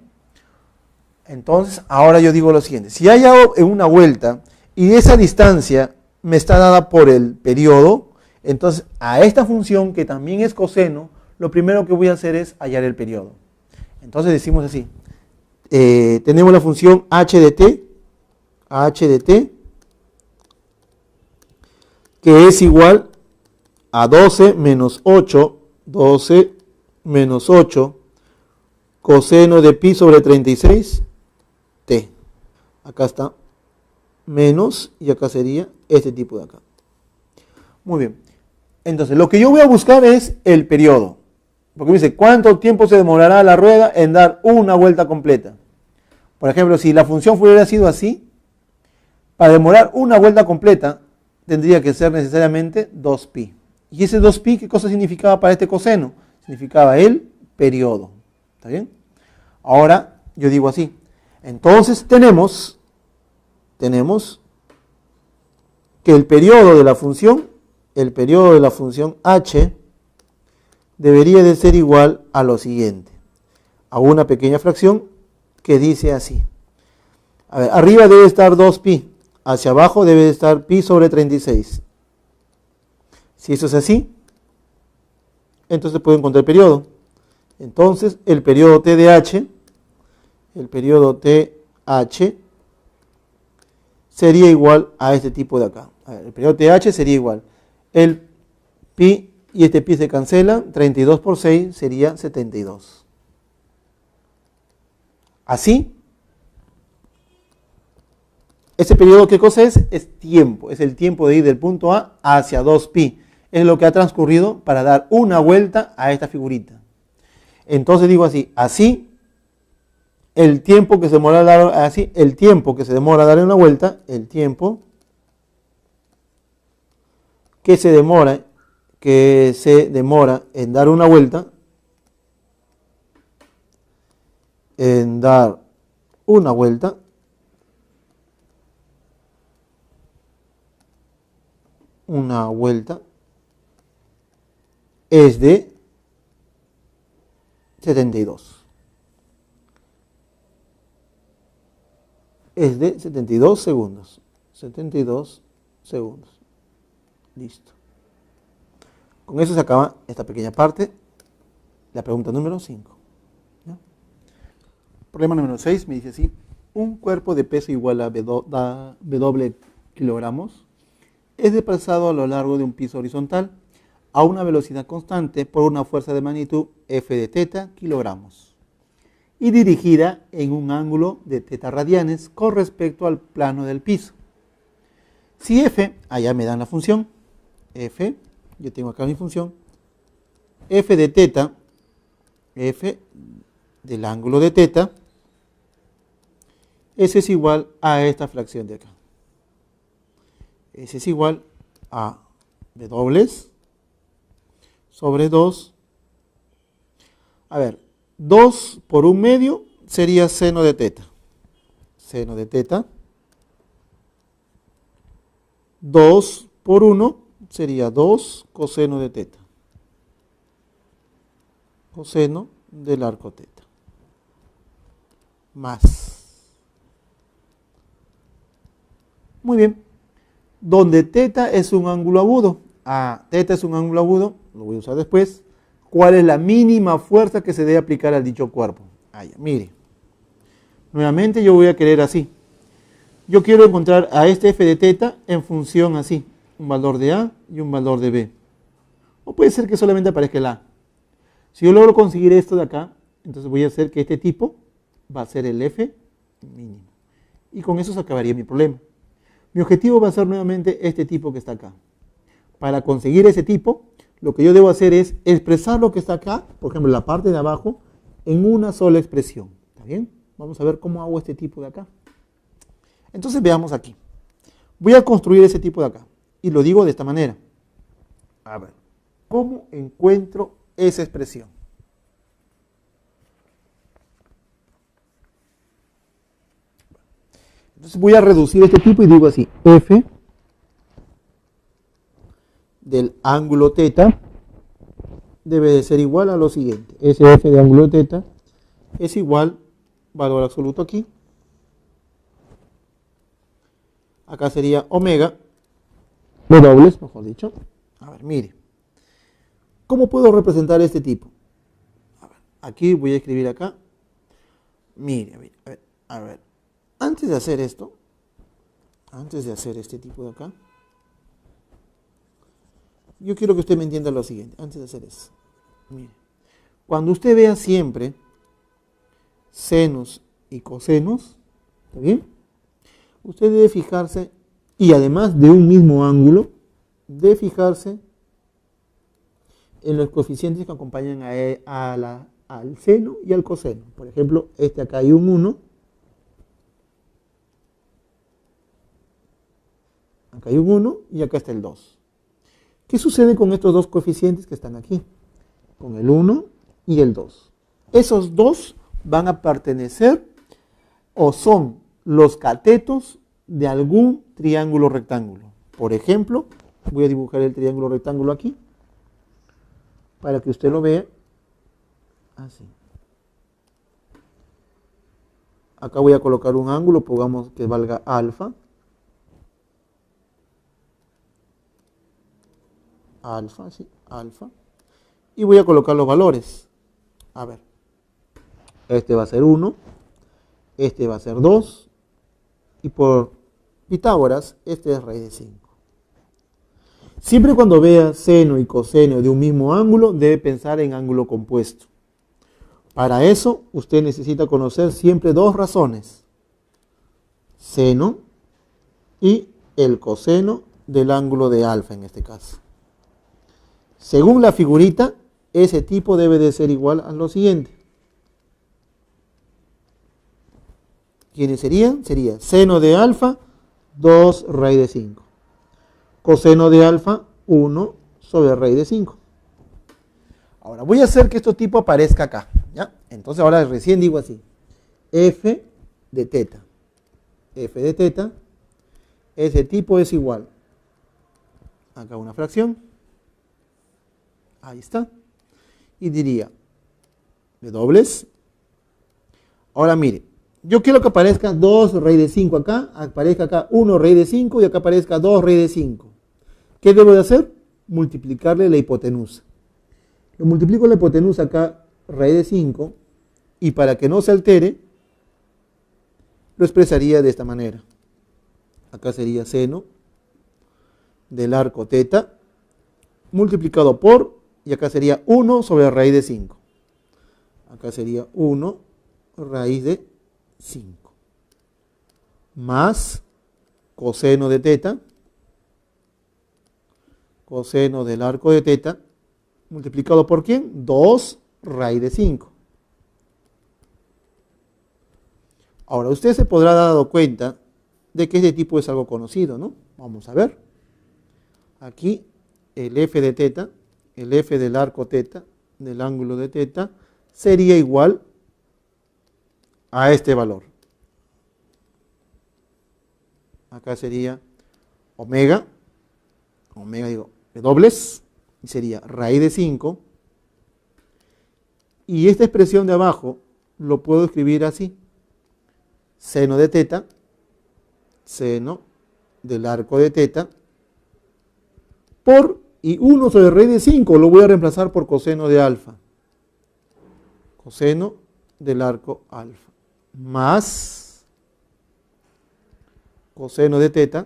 Entonces, ahora yo digo lo siguiente. Si hay una vuelta y esa distancia me está dada por el periodo, entonces a esta función, que también es coseno, lo primero que voy a hacer es hallar el periodo. Entonces decimos así. Tenemos la función h de t, que es igual a 12 menos 8 coseno de pi sobre 36 t. Acá está menos y acá sería este tipo de acá. Muy bien. Entonces, lo que yo voy a buscar es el periodo. Porque me dice, ¿cuánto tiempo se demorará la rueda en dar una vuelta completa? Por ejemplo, si la función hubiera sido así, para demorar una vuelta completa, tendría que ser necesariamente 2pi. ¿Y ese 2pi qué cosa significaba para este coseno? Significaba el periodo. ¿Está bien? Ahora, yo digo así. Entonces, tenemos que el periodo de la función h debería de ser igual a lo siguiente. Hago una pequeña fracción que dice así. A ver, arriba debe estar 2pi, hacia abajo debe estar pi sobre 36. Si eso es así, entonces puedo encontrar el periodo. Entonces, el periodo TDH, sería igual a este tipo de acá. A ver, el periodo TH sería igual. El pi y este pi se cancelan, 32 por 6 sería 72. Así, ese periodo, ¿qué cosa es? Es tiempo, es el tiempo de ir del punto A hacia 2pi. Es lo que ha transcurrido para dar una vuelta a esta figurita. Entonces digo así, el tiempo que se demora a darle una vuelta, el tiempo que se demora en dar una vuelta, es de 72. Es de 72 segundos. 72 segundos. Listo. Con eso se acaba esta pequeña parte. La pregunta número 5. ¿Ya? Problema número 6 me dice así. Un cuerpo de peso igual a W kilogramos es desplazado a lo largo de un piso horizontal a una velocidad constante por una fuerza de magnitud F de teta kilogramos y dirigida en un ángulo de teta radianes con respecto al plano del piso. Si F, allá me dan la función, F, yo tengo acá mi función, F de teta, F del ángulo de teta, ese es igual a esta fracción de acá. Ese es igual a W sobre 2. A ver, 2 por 1/2 sería seno de teta. Seno de teta. 2 por 1 sería 2 coseno de teta. Coseno del arco teta. Más. Muy bien. Donde teta es un ángulo agudo. Teta es un ángulo agudo. Lo voy a usar después. ¿Cuál es la mínima fuerza que se debe aplicar al dicho cuerpo? Mire. Nuevamente yo voy a querer así. Yo quiero encontrar a este F de teta en función así. Un valor de A y un valor de B. O puede ser que solamente aparezca el A. Si yo logro conseguir esto de acá, entonces voy a hacer que este tipo va a ser el F mínimo. Y con eso se acabaría mi problema. Mi objetivo va a ser nuevamente este tipo que está acá. Para conseguir ese tipo, lo que yo debo hacer es expresar lo que está acá, por ejemplo, la parte de abajo, en una sola expresión. ¿Está bien? Vamos a ver cómo hago este tipo de acá. Entonces veamos aquí. Voy a construir ese tipo de acá. Y lo digo de esta manera. A ver, ¿cómo encuentro esa expresión? Entonces voy a reducir este tipo y digo así, F del ángulo teta debe de ser igual a lo siguiente. Ese F de ángulo teta es igual, valor absoluto aquí. Acá sería omega, W, mejor dicho. A ver, mire. ¿Cómo puedo representar este tipo? A ver, aquí voy a escribir acá. Mire, a ver. Antes de hacer esto, antes de hacer este tipo de acá, yo quiero que usted me entienda lo siguiente, antes de hacer eso. Mire, cuando usted vea siempre senos y cosenos, ¿está bien? Usted debe fijarse, y además de un mismo ángulo, debe fijarse en los coeficientes que acompañan al seno y al coseno. Por ejemplo, acá hay un 1, acá hay un 1 y acá está el 2. ¿Qué sucede con estos dos coeficientes que están aquí? Con el 1 y el 2. Esos dos van a pertenecer o son los catetos de algún triángulo rectángulo. Por ejemplo, voy a dibujar el triángulo rectángulo aquí para que usted lo vea así. Acá voy a colocar un ángulo, pongamos que valga alfa. Alfa, sí, alfa. Y voy a colocar los valores. A ver. Este va a ser 1. Este va a ser 2. Y por Pitágoras, este es raíz de 5. Siempre cuando vea seno y coseno de un mismo ángulo, debe pensar en ángulo compuesto. Para eso, usted necesita conocer siempre dos razones. Seno y el coseno del ángulo de alfa en este caso. Según la figurita, ese tipo debe de ser igual a lo siguiente. ¿Quiénes serían? Sería seno de alfa, 2 raíz de 5. Coseno de alfa, 1 sobre raíz de 5. Ahora, voy a hacer que este tipo aparezca acá, ¿ya? Entonces ahora recién digo así. F de teta. F de teta. Ese tipo es igual. Acá una fracción. Ahí está. Y diría, de dobles. Ahora mire, yo quiero que aparezca 2 raíz de 5 acá, aparezca acá 1 raíz de 5 y acá aparezca 2 raíz de 5. ¿Qué debo de hacer? Multiplicarle la hipotenusa. Lo multiplico la hipotenusa acá, raíz de 5, y para que no se altere, lo expresaría de esta manera. Acá sería seno del arco teta, multiplicado por, y acá sería 1 sobre raíz de 5. Acá sería 1 raíz de 5. Más coseno de teta, coseno del arco de teta, multiplicado por ¿quién? 2 raíz de 5. Ahora, usted se podrá dar dado cuenta de que este tipo es algo conocido, ¿no? Vamos a ver. Aquí el f de teta, el f del arco teta, del ángulo de teta, sería igual a este valor. Acá sería omega, digo, de dobles, y sería raíz de 5. Y esta expresión de abajo lo puedo escribir así. Seno de teta, seno del arco de teta, por, y 1 sobre raíz de 5 lo voy a reemplazar por coseno de alfa. Coseno del arco alfa. Más coseno de teta,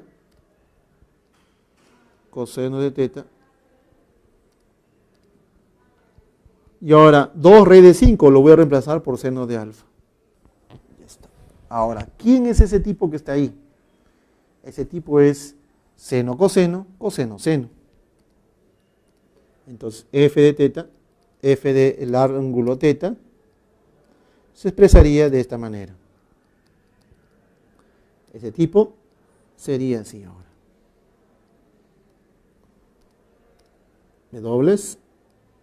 coseno de teta. Y ahora 2 raíz de 5 lo voy a reemplazar por seno de alfa. Ya está. Ahora, ¿quién es ese tipo que está ahí? Ese tipo es seno coseno, coseno seno. Entonces, f de teta, f del ángulo teta, se expresaría de esta manera. Ese tipo sería así ahora. De dobles,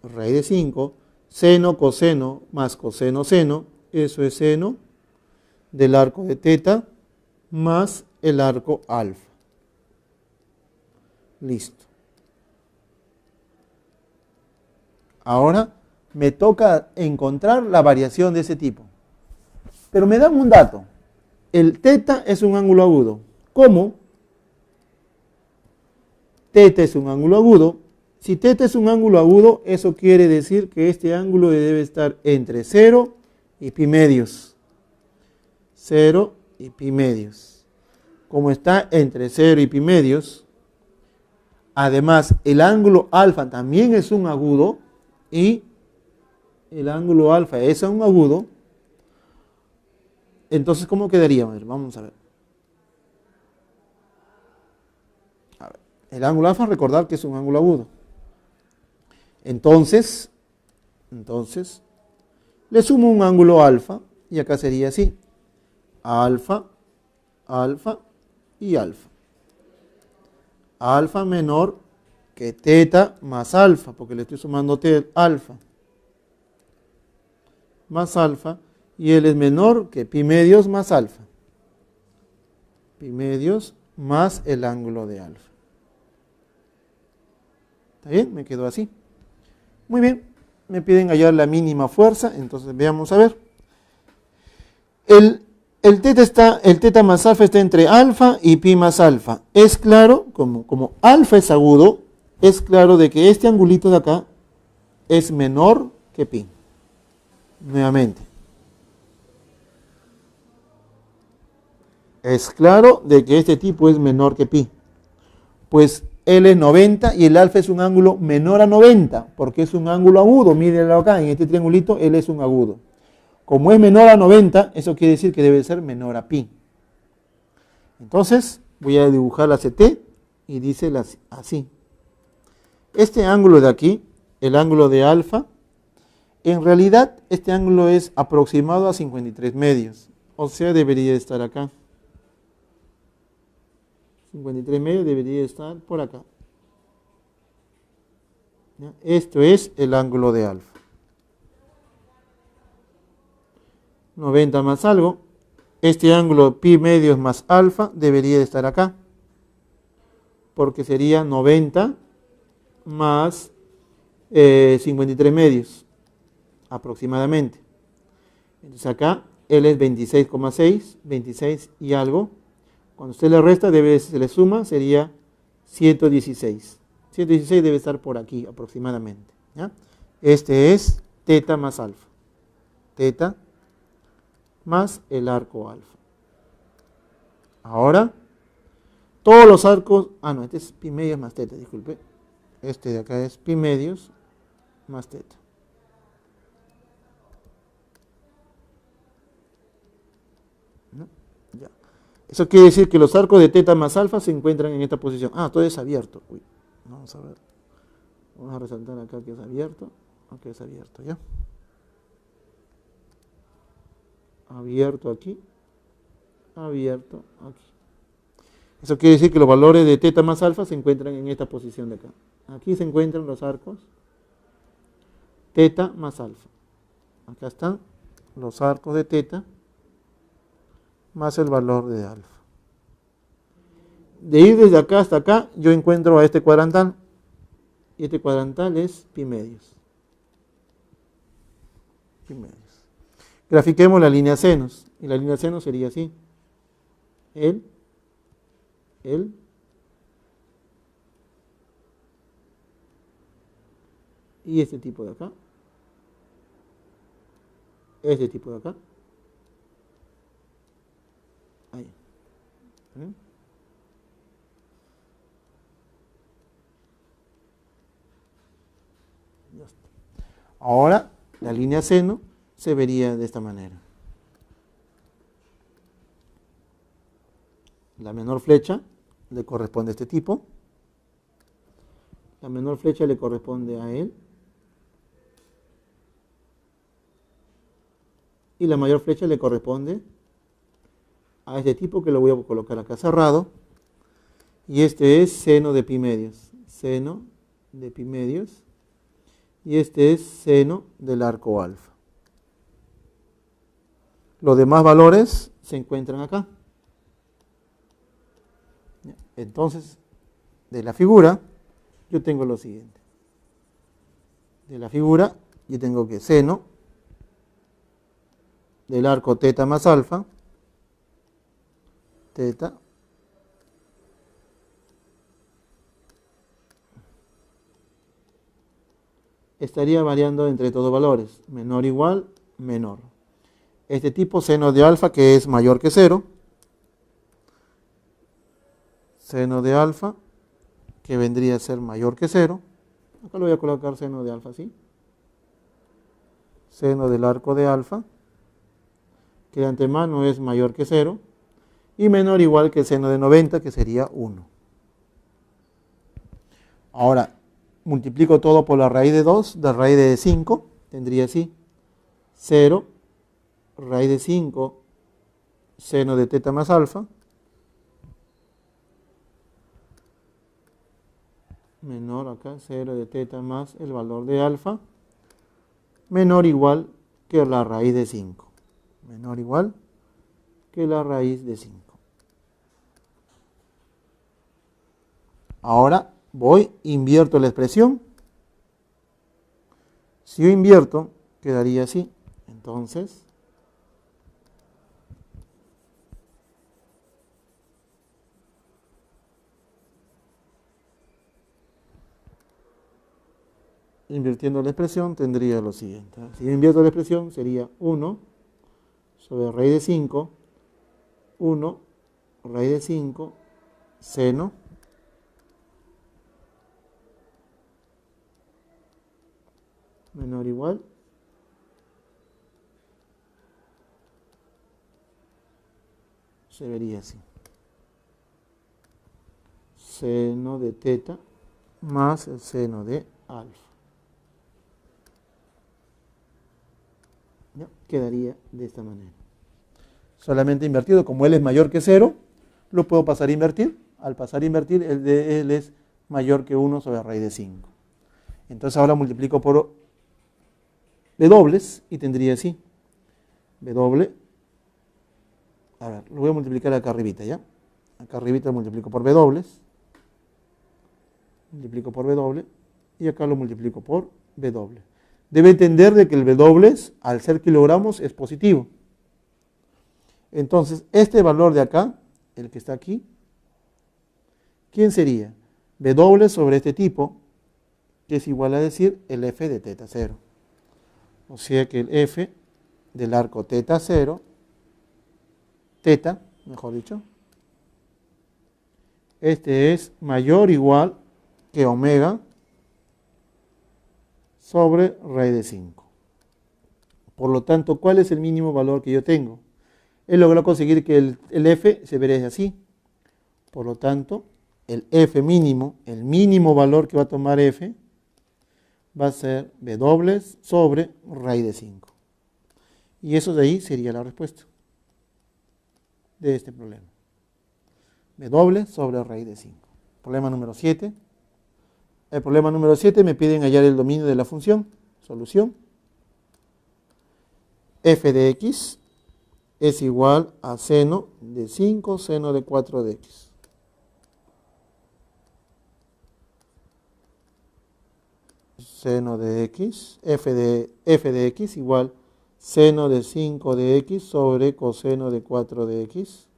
raíz de 5, seno, coseno, más coseno, seno, eso es seno del arco de teta, más el arco alfa. Listo. Ahora me toca encontrar la variación de ese tipo. Pero me dan un dato. El teta es un ángulo agudo. ¿Cómo? Teta es un ángulo agudo. Si teta es un ángulo agudo, eso quiere decir que este ángulo debe estar entre 0 y pi medios. 0 y pi medios. Como está entre 0 y pi medios, además el ángulo alfa también es un agudo y el ángulo alfa es un agudo, entonces ¿cómo quedaría? Vamos a ver. El ángulo alfa, recordar que es un ángulo agudo. Entonces, le sumo un ángulo alfa y acá sería así. Alfa, alfa y alfa. Alfa menor que teta más alfa, porque le estoy sumando alfa. Más alfa, y él es menor que pi medios más alfa. Pi medios más el ángulo de alfa. ¿Está bien? Me quedó así. Muy bien, me piden hallar la mínima fuerza, entonces veamos a ver. El el teta más alfa está entre alfa y pi más alfa. Es claro, como alfa es agudo, es claro de que este angulito de acá es menor que pi. Nuevamente. Es claro de que este tipo es menor que pi. Pues L es 90 y el alfa es un ángulo menor a 90, porque es un ángulo agudo. Mírenlo acá, en este triangulito, L es un agudo. Como es menor a 90, eso quiere decir que debe ser menor a pi. Entonces, voy a dibujar la CT y dice así. Este ángulo de aquí, el ángulo de alfa, en realidad este ángulo es aproximado a 53 medios. O sea, debería estar acá. 53 medios debería estar por acá. ¿Ya? Esto es el ángulo de alfa. 90 más algo. Este ángulo pi medios más alfa debería estar acá. Porque sería 90 más 53 medios. Aproximadamente. Entonces acá L es 26,6. 26 y algo. Cuando usted le resta, se le suma, sería 116. 116 debe estar por aquí aproximadamente. ¿Ya? Este es teta más alfa. Teta más el arco alfa. Ahora, todos los arcos, este es pi medios más teta, disculpe. Este de acá es pi medios más teta. ¿No? Ya. Eso quiere decir que los arcos de teta más alfa se encuentran en esta posición. Todo es abierto. Uy, vamos a ver. Vamos a resaltar acá que es abierto. Aquí es abierto, ¿ya? Abierto aquí. Abierto aquí. Eso quiere decir que los valores de teta más alfa se encuentran en esta posición de acá. Aquí se encuentran los arcos teta más alfa. Acá están los arcos de teta más el valor de alfa. De ir desde acá hasta acá, yo encuentro a este cuadrantal. Y este cuadrantal es pi medios. Pi medios. Grafiquemos la línea senos. Y la línea senos sería así. Y este tipo de acá. Este tipo de acá. Ahí. ¿Ven? Ya está. Ahora la línea seno se vería de esta manera. La menor flecha le corresponde a este tipo. La menor flecha le corresponde a él. Y la mayor flecha le corresponde a este tipo, que lo voy a colocar acá cerrado. Y este es seno de pi medios. Seno de pi medios. Y este es seno del arco alfa. Los demás valores se encuentran acá. Entonces, de la figura, yo tengo lo siguiente. De la figura, yo tengo que seno del arco teta más alfa, teta, estaría variando entre todos valores, menor, igual, menor. Este tipo, seno de alfa, que es mayor que 0, seno de alfa, que vendría a ser mayor que 0, acá lo voy a colocar seno de alfa así, seno del arco de alfa, que de antemano es mayor que 0, y menor o igual que el seno de 90, que sería 1. Ahora, multiplico todo por la raíz de 2, la raíz de 5, tendría así, 0, raíz de 5, seno de teta más alfa, menor acá, 0 de teta más el valor de alfa, menor o igual que la raíz de 5. Menor o igual que la raíz de 5. Ahora invierto la expresión. Si yo invierto, quedaría así. Entonces, invirtiendo la expresión, tendría lo siguiente. Si yo invierto la expresión, sería 1 sobre raíz de 5, 1 raíz de 5, seno menor o igual se vería así. Seno de teta más el seno de alfa. ¿Ya? Quedaría de esta manera. Solamente invertido, como él es mayor que 0, lo puedo pasar a invertir. Al pasar a invertir, el de él es mayor que 1 sobre raíz de 5. Entonces ahora multiplico por W y tendría así. W. A ver, lo voy a multiplicar acá arribita, ¿ya? Acá arribita lo multiplico por W. Multiplico por W. Y acá lo multiplico por W. Debe entender de que el W, al ser kilogramos, es positivo. Entonces, este valor de acá, el que está aquí, ¿quién sería? W sobre este tipo, que es igual a decir el F de teta 0. O sea que el F del arco teta 0, teta, mejor dicho, este es mayor o igual que omega sobre raíz de 5. Por lo tanto, ¿cuál es el mínimo valor que yo tengo? He logrado conseguir que el F se verá así. Por lo tanto, el F mínimo, el mínimo valor que va a tomar F, va a ser W sobre raíz de 5. Y eso de ahí sería la respuesta de este problema. W sobre raíz de 5. Problema número 7. El problema número 7 me piden hallar el dominio de la función. Solución. F de x es igual a seno de 5 seno de 4 de x. Seno de x, f de x igual seno de 5 de x sobre coseno de 4 de x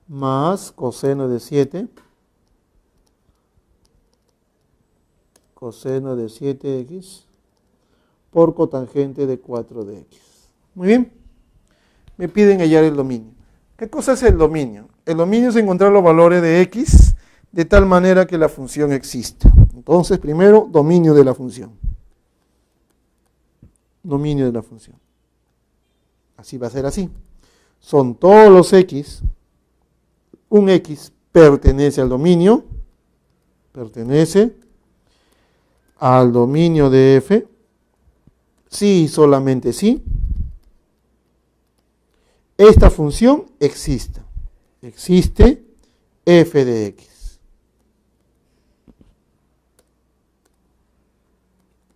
más coseno de 7 coseno de 7x por cotangente de 4 de x. Muy bien. Me piden hallar el dominio. ¿Qué cosa es el dominio? El dominio es encontrar los valores de x de tal manera que la función exista. Entonces, primero, dominio de la función. Dominio de la función. Así va a ser así. Son todos los x. Un x pertenece al dominio. Pertenece al dominio de f. Sí y solamente sí. Esta función exista. Existe f de x.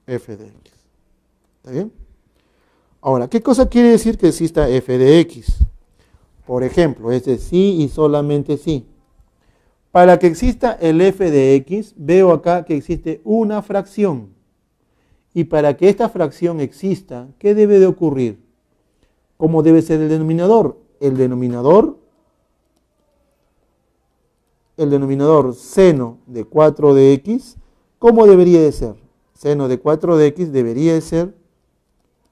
F de x. ¿Está bien? Ahora, ¿qué cosa quiere decir que exista f de x? Por ejemplo, este sí y solamente sí. Para que exista el f de x, veo acá que existe una fracción. Y para que esta fracción exista, ¿qué debe de ocurrir? ¿Cómo debe ser el denominador? El denominador seno de 4 de x, ¿cómo debería de ser? Seno de 4 de x debería de ser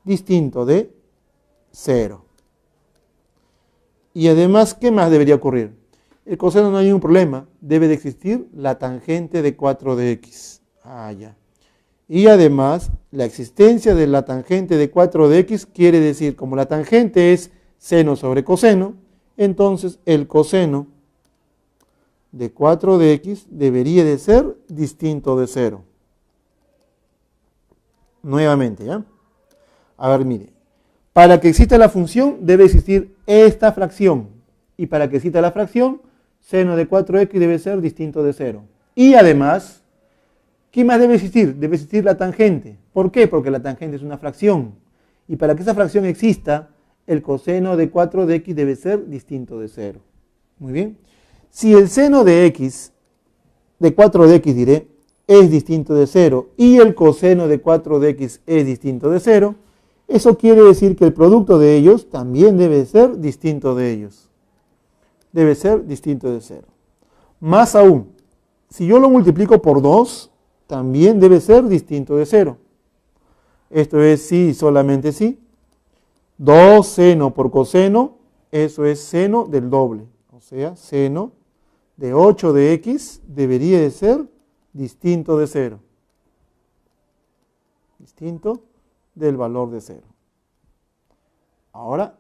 distinto de 0. Y además, ¿qué más debería ocurrir? El coseno no hay ningún problema, debe de existir la tangente de 4 de x. Ah, ya. Y además, la existencia de la tangente de 4 de x quiere decir, como la tangente es seno sobre coseno, entonces el coseno de 4 de x debería de ser distinto de 0. Nuevamente, ¿ya? A ver, mire. Para que exista la función, debe existir esta fracción. Y para que exista la fracción, seno de 4x debe ser distinto de 0. Y además, ¿qué más debe existir? Debe existir la tangente. ¿Por qué? Porque la tangente es una fracción. Y para que esa fracción exista, el coseno de 4 de x debe ser distinto de 0. Muy bien. Si el seno de x, de 4 de x diré, es distinto de 0 y el coseno de 4 de x es distinto de 0, eso quiere decir que el producto de ellos también debe ser distinto de ellos. Debe ser distinto de 0. Más aún, Si yo lo multiplico por 2, también debe ser distinto de 0. Esto es sí, solamente sí. 2 seno por coseno, eso es seno del doble. O sea, seno de 8 de x debería de ser distinto de 0. Distinto del valor de 0. Ahora,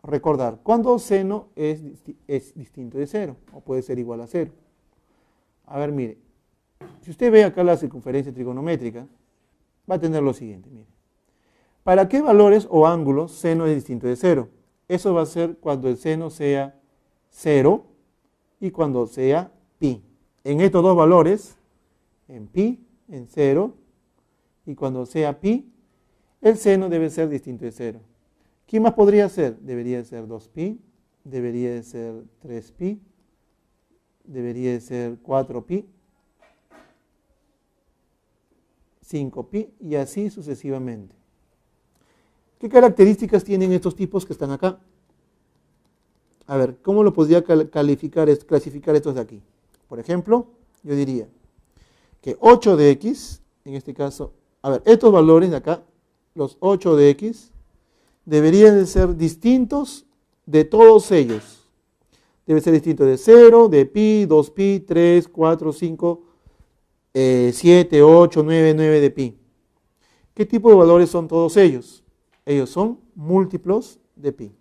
recordar, ¿cuándo seno es distinto de 0? O puede ser igual a 0. A ver, mire, si usted ve acá la circunferencia trigonométrica, va a tener lo siguiente, mire. ¿Para qué valores o ángulos seno es distinto de 0? Eso va a ser cuando el seno sea 0 y cuando sea pi. En estos dos valores, en pi, en 0, y cuando sea pi, el seno debe ser distinto de 0. ¿Qué más podría ser? Debería de ser 2pi, debería de ser 3pi, debería de ser 4pi, 5pi y así sucesivamente. ¿Qué características tienen estos tipos que están acá? A ver, ¿cómo lo podría clasificar estos de aquí? Por ejemplo, yo diría que 8 de x, en este caso, a ver, estos valores de acá, los 8 de x, deberían de ser distintos de todos ellos. Debe ser distinto de 0, de pi, 2pi, 3, 4, 5, 7, 8, 9, 9 de pi. ¿Qué tipo de valores son todos ellos? Ellos son múltiplos de pi.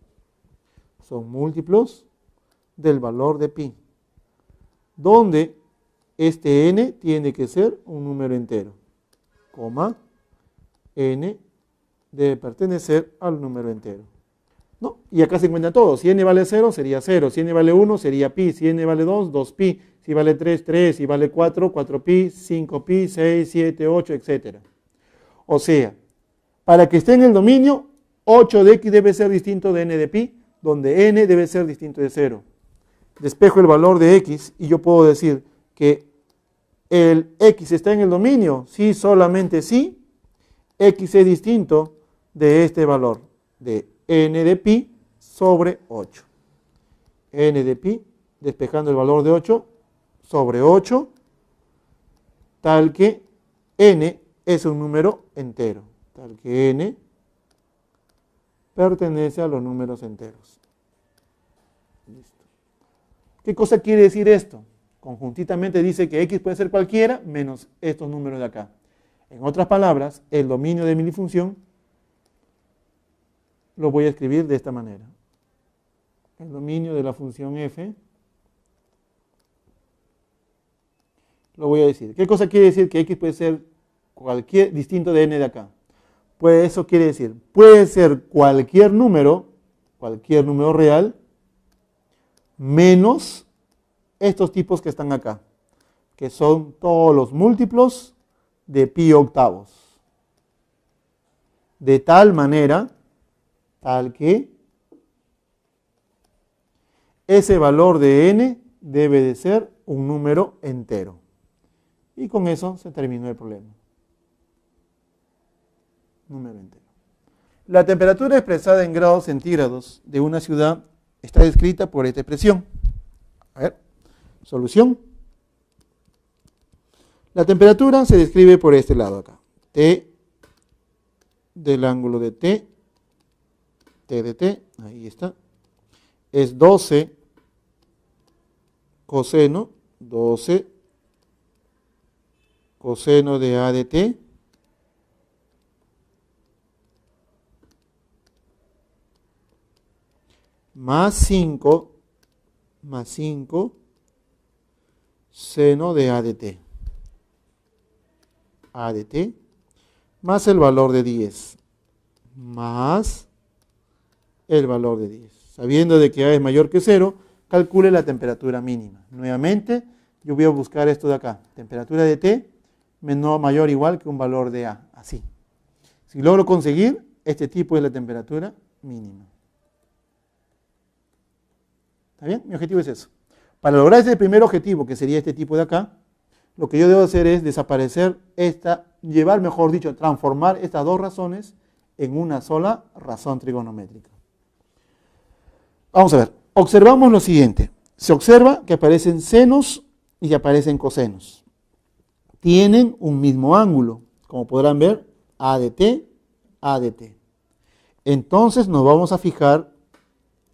Son múltiplos del valor de pi. Donde este n tiene que ser un número entero. Coma, n debe pertenecer al número entero. ¿No? Y acá se encuentra todo. Si n vale 0, sería 0. Si n vale 1, sería pi. Si n vale 2, 2pi. Si vale 3, 3. Si vale 4, 4pi. 5pi, 6, 7, 8, etc. O sea, para que esté en el dominio, 8 de x debe ser distinto de n de pi, donde n debe ser distinto de 0. Despejo el valor de x y yo puedo decir que el x está en el dominio, sí, solamente sí, x es distinto de este valor, de n de pi sobre 8. N de pi, despejando el valor de 8, sobre 8, tal que n es un número entero, tal que n pertenece a los números enteros. Listo. ¿Qué cosa quiere decir esto? Conjuntamente dice que x puede ser cualquiera menos estos números de acá. En otras palabras, el dominio de mi función lo voy a escribir de esta manera. El dominio de la función f lo voy a decir. ¿Qué cosa quiere decir que x puede ser cualquier distinto de n de acá? Pues eso quiere decir, puede ser cualquier número real, menos estos tipos que están acá, que son todos los múltiplos de pi octavos. De tal manera, tal que ese valor de n debe de ser un número entero. Y con eso se terminó el problema. Número entero. La temperatura expresada en grados centígrados de una ciudad está descrita por esta expresión. A ver, solución. La temperatura se describe por este lado acá. T del ángulo de T, T de T, ahí está, es 12 coseno, 12 coseno de A de T, más 5 seno de A de T. A de T más el valor de 10 más el valor de 10. Sabiendo de que A es mayor que 0, calcule la temperatura mínima. Nuevamente, yo voy a buscar esto de acá. Temperatura de T menor, mayor o igual que un valor de A. Así. Si logro conseguir, este tipo es la temperatura mínima. ¿Está bien? Mi objetivo es eso. Para lograr ese primer objetivo, que sería este tipo de acá, lo que yo debo hacer es desaparecer llevar, mejor dicho, transformar estas dos razones en una sola razón trigonométrica. Vamos a ver, observamos lo siguiente. Se observa que aparecen senos y aparecen cosenos. Tienen un mismo ángulo, como podrán ver, A de t, A de t. Entonces nos vamos a fijar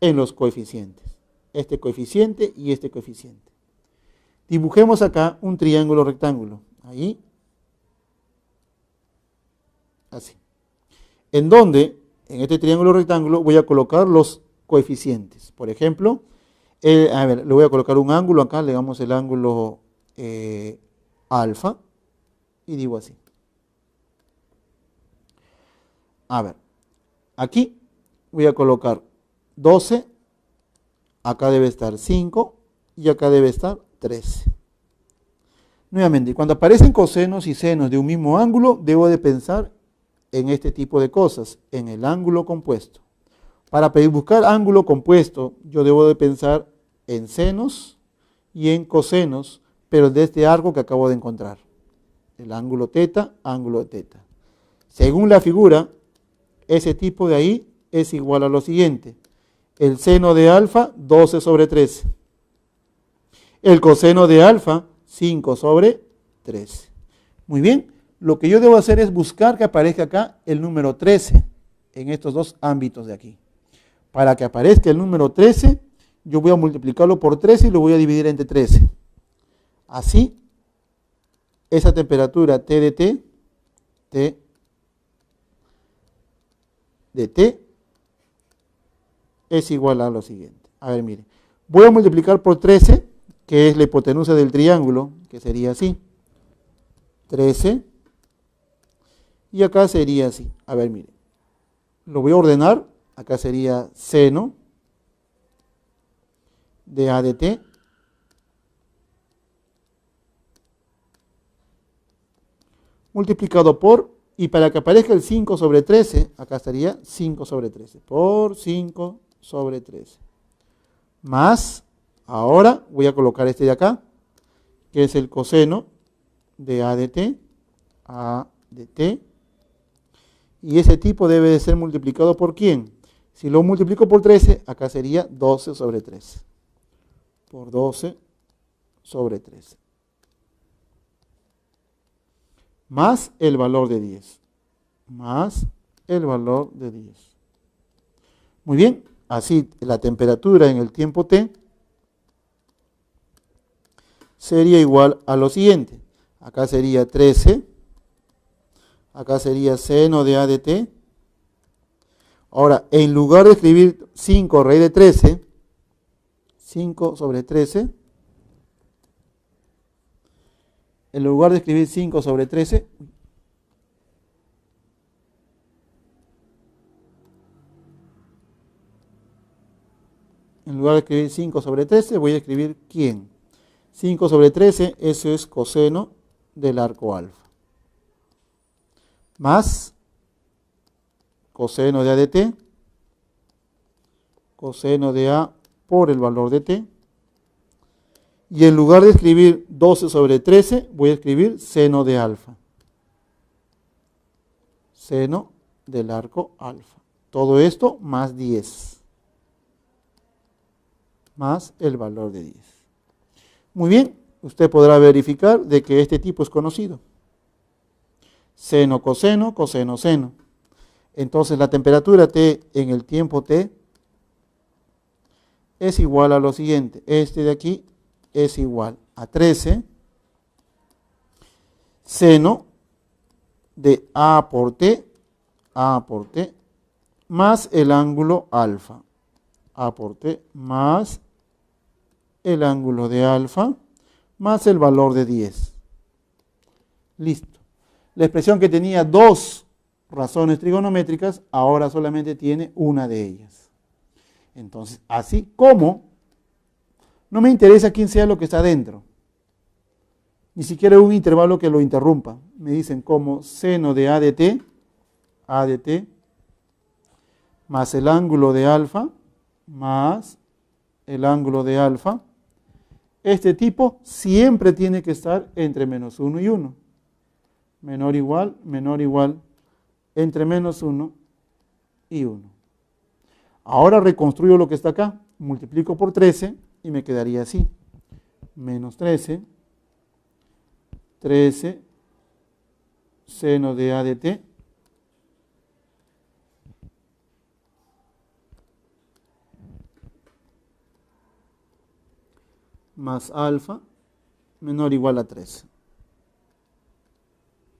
en los coeficientes. Este coeficiente y este coeficiente. Dibujemos acá un triángulo rectángulo. Ahí. Así. En donde, en este triángulo rectángulo, voy a colocar los coeficientes. Por ejemplo, le voy a colocar un ángulo acá, le damos el ángulo alfa. Y digo así. A ver, aquí voy a colocar 12, acá debe estar 5 y acá debe estar 13. Nuevamente, cuando aparecen cosenos y senos de un mismo ángulo, debo de pensar en este tipo de cosas, en el ángulo compuesto. Para buscar ángulo compuesto, yo debo de pensar en senos y en cosenos, pero de este arco que acabo de encontrar. El ángulo teta, ángulo teta. Según la figura, ese tipo de ahí es igual a lo siguiente. El seno de alfa, 12 sobre 13. El coseno de alfa, 5 sobre 13. Muy bien, lo que yo debo hacer es buscar que aparezca acá el número 13 en estos dos ámbitos de aquí. Para que aparezca el número 13, yo voy a multiplicarlo por 13 y lo voy a dividir entre 13. Así, esa temperatura T de T, T de T, es igual a lo siguiente. A ver, miren. Voy a multiplicar por 13, que es la hipotenusa del triángulo, que sería así. 13. Y acá sería así. A ver, miren. Lo voy a ordenar. Acá sería seno de A de T. Multiplicado por, y para que aparezca el 5 sobre 13, acá estaría 5 sobre 13. Por 5 sobre 13. Más, ahora voy a colocar este de acá, que es el coseno de A de T. A de T. Y ese tipo debe de ser multiplicado por ¿quién? Si lo multiplico por 13, acá sería 12 sobre 13. Por 12 sobre 13. Más el valor de 10. Más el valor de 10. Muy bien, así la temperatura en el tiempo t sería igual a lo siguiente. Acá sería 13. Acá sería seno de A de T. Ahora, en lugar de escribir 5 raíz de 13, 5 sobre 13, en lugar de escribir 5 sobre 13, voy a escribir ¿quién? 5 sobre 13, eso es coseno del arco alfa. Más coseno de A de T, coseno de A por el valor de T. Y en lugar de escribir 12 sobre 13, voy a escribir seno de alfa. Seno del arco alfa. Todo esto más 10. Más el valor de 10. Muy bien, usted podrá verificar de que este tipo es conocido. Seno, coseno, coseno, seno. Entonces la temperatura T en el tiempo T es igual a lo siguiente. Este de aquí es igual a 13 seno de A por T, más el ángulo alfa. A por T más el ángulo de alfa, más el valor de 10. Listo. La expresión que tenía dos razones trigonométricas, ahora solamente tiene una de ellas. Entonces, así como no me interesa quién sea lo que está dentro, ni siquiera un intervalo que lo interrumpa. Me dicen como seno de A de T, más el ángulo de alfa, más el ángulo de alfa. Este tipo siempre tiene que estar entre menos 1 y 1. Menor igual, entre menos 1 y 1. Ahora reconstruyo lo que está acá, multiplico por 13 y me quedaría así. menos 13, 13 seno de A de t más alfa menor o igual a 13.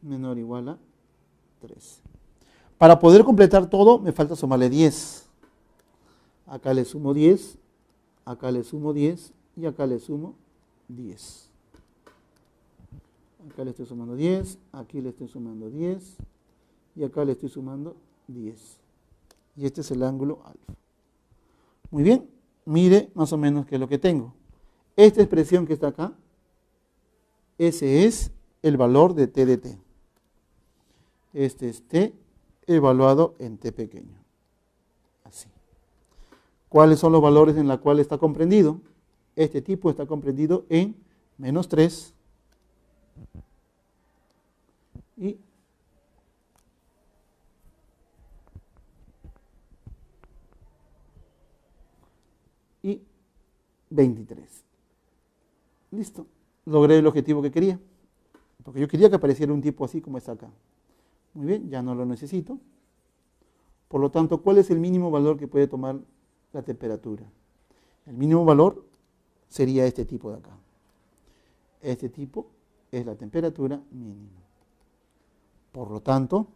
Menor o igual a 13. Para poder completar todo, me falta sumarle 10. Acá le sumo 10, acá le sumo 10 y acá le sumo 10. Acá le estoy sumando 10, aquí le estoy sumando 10 y acá le estoy sumando 10. Y este es el ángulo alfa. Muy bien, mire más o menos qué es lo que tengo. Esta expresión que está acá, ese es el valor de t de t. Este es t evaluado en t pequeño. Así. ¿Cuáles son los valores en los cuales está comprendido? Este tipo está comprendido en menos 3 y 23. Listo. Logré el objetivo que quería. Porque yo quería que apareciera un tipo así como está acá. Muy bien, ya no lo necesito. Por lo tanto, ¿cuál es el mínimo valor que puede tomar la temperatura? El mínimo valor sería este tipo de acá. Este tipo es la temperatura mínima. Por lo tanto,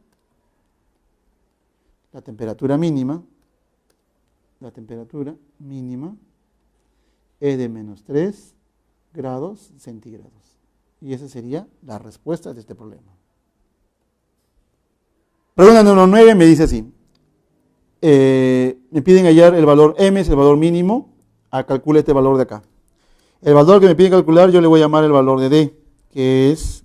la temperatura mínima es de menos 3 grados centígrados. Y esa sería la respuesta de este problema. Pregunta número 9 me dice así. Me piden hallar el valor m, es el valor mínimo. Calcule este valor de acá. El valor que me piden calcular yo le voy a llamar el valor de d, que es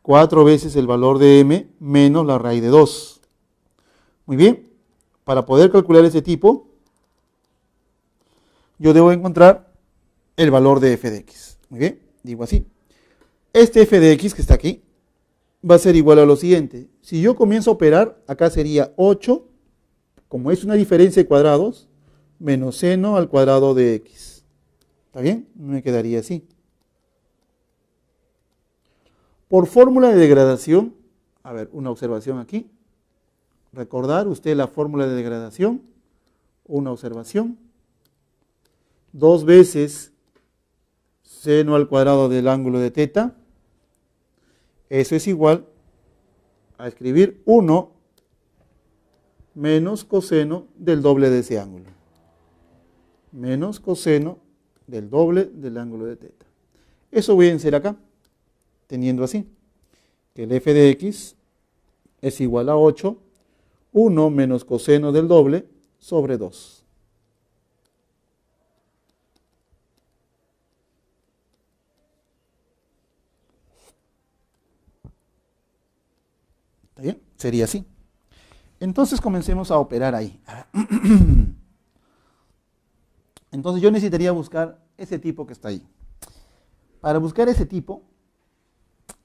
4 veces el valor de m menos la raíz de 2. Muy bien. Para poder calcular ese tipo, yo debo encontrar el valor de f de x. Muy bien, digo así. Este f de x que está aquí va a ser igual a lo siguiente. Si yo comienzo a operar, acá sería 8, como es una diferencia de cuadrados, menos seno al cuadrado de x. ¿Está bien? Me quedaría así. Por fórmula de degradación, a ver, una observación aquí. Recordar usted la fórmula de degradación, una observación. 2 veces seno al cuadrado del ángulo de teta. Eso es igual a escribir 1 menos coseno del doble de ese ángulo. Menos coseno del doble del ángulo de teta. Eso voy a hacer acá, teniendo así, que el f de x es igual a 8, 1 menos coseno del doble sobre 2. ¿Está bien? Sería así. Entonces comencemos a operar ahí. Entonces yo necesitaría buscar ese tipo que está ahí. Para buscar ese tipo,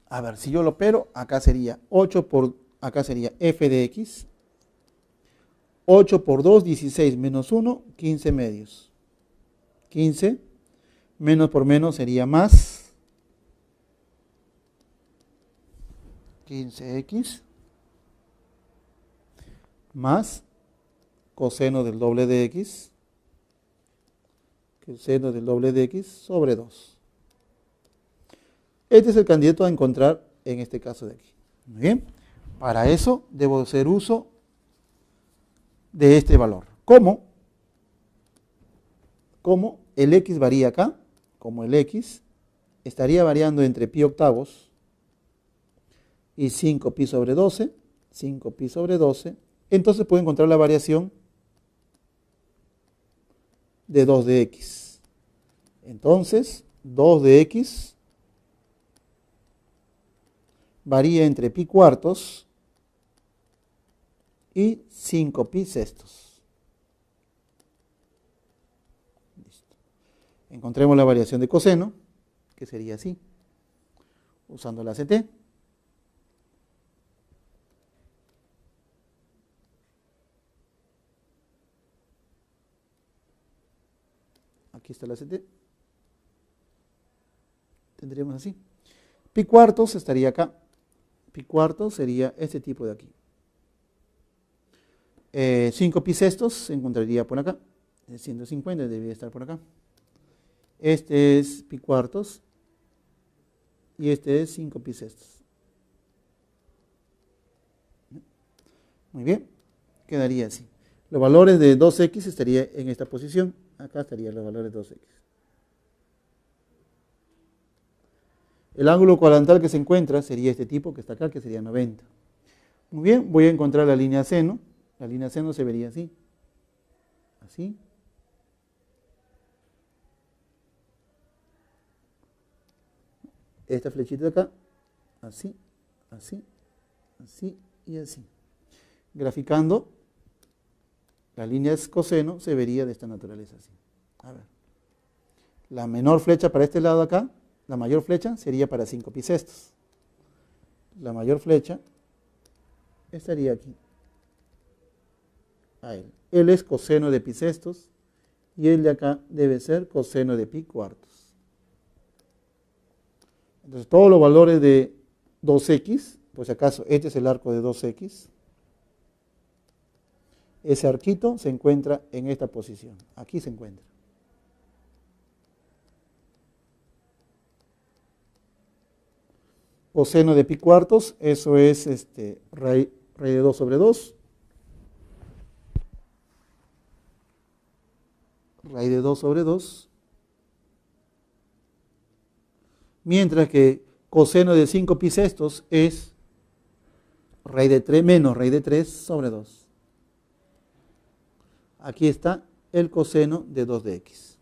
a ver, si yo lo opero, acá sería 8 por, acá sería f de x. 8 por 2, 16, menos 1, 15 medios. 15, menos por menos sería más. 15x más coseno del doble de x, que el seno del doble de x sobre 2. Este es el candidato a encontrar en este caso de aquí. Muy bien. Para eso debo hacer uso de este valor. ¿Cómo? Como el x varía acá, como el x estaría variando entre pi octavos y 5 pi sobre 12, 5 pi sobre 12, entonces puedo encontrar la variación de 2 de x. Entonces, 2 de x varía entre pi cuartos y 5 pi sextos. Listo. Encontremos la variación de coseno, que sería así, usando la CT. Aquí está la CT. tendríamos así. Pi cuartos estaría acá. Pi cuartos sería este tipo de aquí. 5 pi sextos se encontraría por acá. 150 debería estar por acá. Este es pi cuartos y este es 5 pi sextos. Muy bien, quedaría así. Los valores de 2x estaría en esta posición. Acá estarían los valores de 2x. El ángulo cuadrantal que se encuentra sería este tipo que está acá, que sería 90. Muy bien, voy a encontrar la línea seno. La línea seno se vería así. Así. Esta flechita de acá. Así, así, así y así. Graficando, la línea coseno se vería de esta naturaleza así. A ver. La menor flecha para este lado acá, la mayor flecha sería para 5 pi sextos. La mayor flecha estaría aquí. A él. Él es coseno de pi sextos y el de acá debe ser coseno de pi cuartos. Entonces todos los valores de 2x, por si acaso este es el arco de 2x, ese arquito se encuentra en esta posición, aquí se encuentra. Coseno de pi cuartos, eso es raíz de 2 sobre 2. Raíz de 2 sobre 2. Mientras que coseno de 5 pi sextos es raíz de 3 menos raíz de 3 sobre 2. Aquí está el coseno de 2 de x.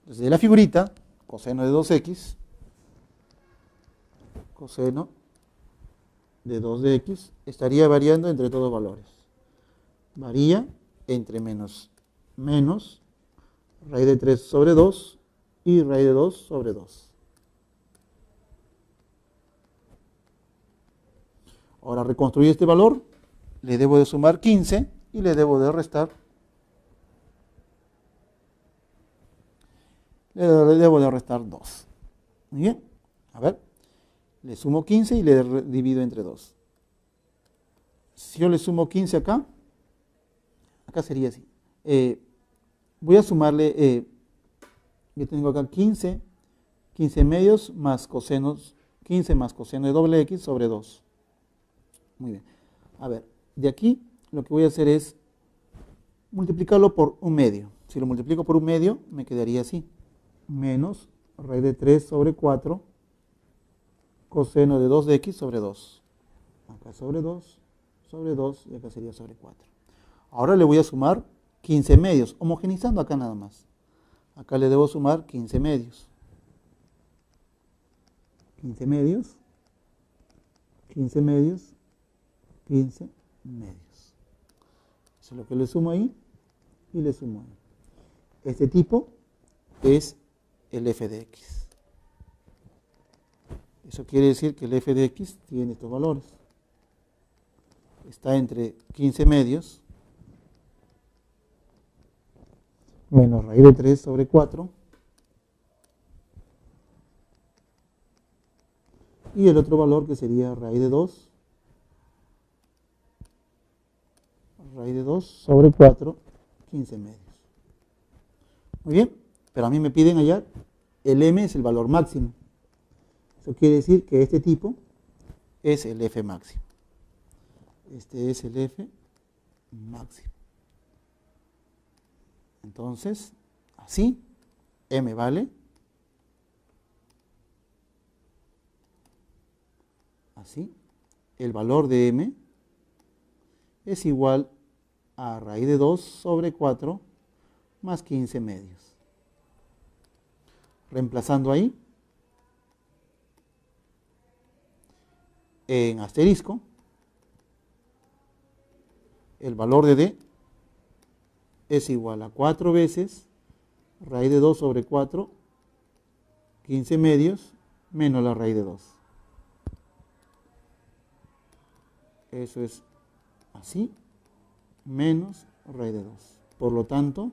Entonces de la figurita, coseno de 2x, coseno de 2 de x estaría variando entre todos valores. Varía entre menos raíz de 3 sobre 2 y raíz de 2 sobre 2. Ahora reconstruir este valor, le debo de sumar 15 y le debo de restar. Le debo de restar 2. Muy bien, a ver, le sumo 15 y le divido entre 2. Si yo le sumo 15 acá, acá sería así. Voy a sumarle, yo tengo acá 15 medios más cosenos, 15 más coseno de doble x sobre 2. Muy bien. A ver, de aquí lo que voy a hacer es multiplicarlo por un medio. Si lo multiplico por un medio, me quedaría así. Menos raíz de 3 sobre 4 coseno de 2 de x sobre 2. Acá sobre 2 y acá sería sobre 4. Ahora le voy a sumar 15 medios, homogenizando acá nada más. Acá le debo sumar 15 medios. 15 medios, 15 medios, 15 medios. Eso es lo que le sumo ahí y le sumo ahí. Este tipo es el f de x. Eso quiere decir que el f de x tiene estos valores. Está entre 15 medios menos raíz de 3 sobre 4 y el otro valor que sería raíz de 2 sobre 4, 15 medios. Muy bien, pero a mí me piden hallar el m es el valor máximo. Eso quiere decir que este tipo es el f máximo. Este es el f máximo. Entonces, así, m vale, así, el valor de m es igual a raíz de 2 sobre 4 más 15 medios. Reemplazando ahí, en asterisco, el valor de d es igual a 4 veces raíz de 2 sobre 4, 15 medios, menos la raíz de 2. Eso es así, menos raíz de 2. Por lo tanto,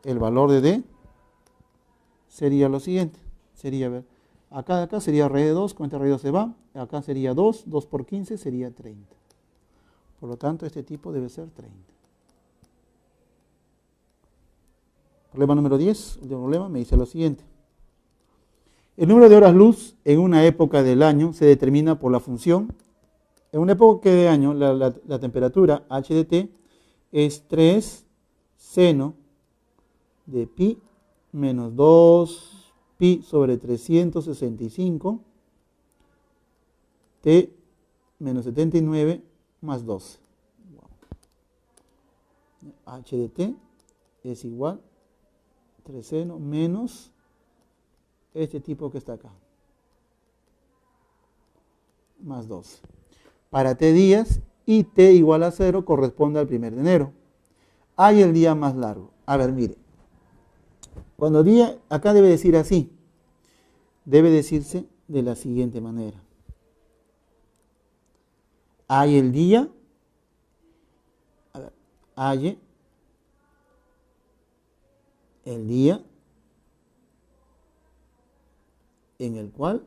el valor de d sería lo siguiente. Sería, a ver, acá sería raíz de 2, con esta raíz de 2 se va. Acá sería 2, 2 por 15 sería 30. Por lo tanto, este tipo debe ser 30. Problema número 10, último problema, me dice lo siguiente. El número de horas luz en una época del año se determina por la función. En una época de año, la temperatura h de t es 3 seno de pi menos 2 pi sobre 365 t menos 79 más 12. H de t es igual 3 seno menos este tipo que está acá, más 12. Para t días y t igual a 0 corresponde al 1 de enero. Hay el día más largo. A ver, mire. Cuando día, acá debe decir así. Debe decirse de la siguiente manera. Hay el día, a ver, hay el día en el cual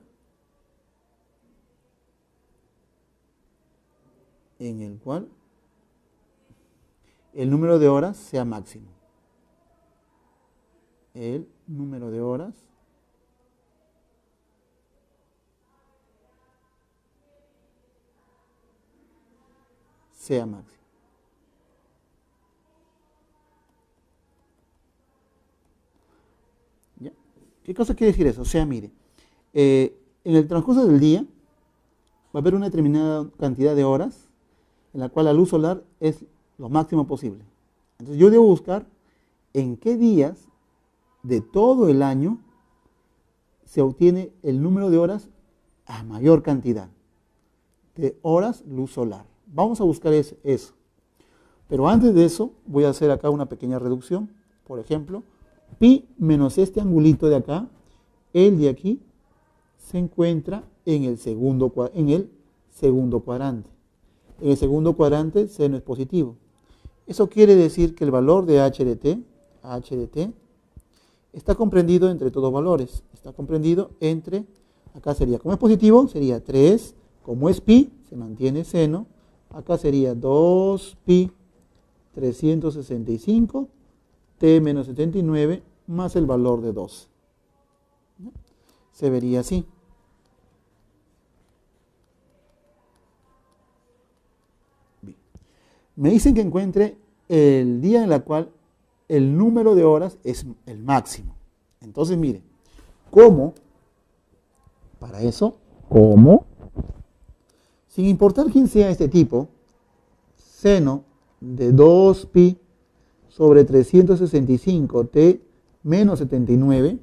el número de horas sea máximo. El número de horas sea máximo. ¿Ya? ¿Qué cosa quiere decir eso? O sea, mire, en el transcurso del día va a haber una determinada cantidad de horas en la cual la luz solar es lo máximo posible. Entonces yo debo buscar en qué días de todo el año se obtiene el número de horas a mayor cantidad de horas luz solar. Vamos a buscar eso. Pero antes de eso voy a hacer acá una pequeña reducción. Por ejemplo, pi menos este angulito de acá, el de aquí, se encuentra en el segundo cuadrante. En el segundo cuadrante seno es positivo. Eso quiere decir que el valor de h de t, está comprendido entre todos valores. Está comprendido entre, acá sería, como es positivo, sería 3, como es pi, se mantiene seno. Acá sería 2pi 365, t menos 79, más el valor de 12. Se vería así. Bien. Me dicen que encuentre el día en el cual el número de horas es el máximo. Entonces, mire, ¿cómo? Para eso, ¿cómo? Sin importar quién sea este tipo, seno de 2pi sobre 365 t menos 79,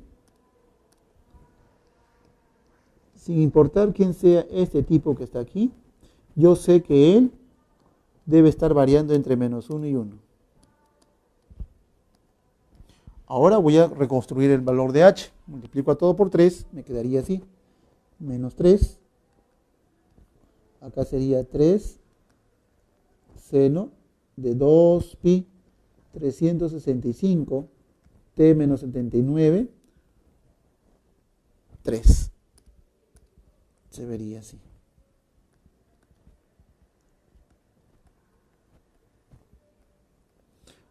sin importar quién sea este tipo que está aquí, yo sé que él debe estar variando entre menos 1 y 1. Ahora voy a reconstruir el valor de h. Multiplico a todo por 3, me quedaría así. Menos 3. Acá sería 3 seno de 2pi 365 t menos 79, 3. Se vería así.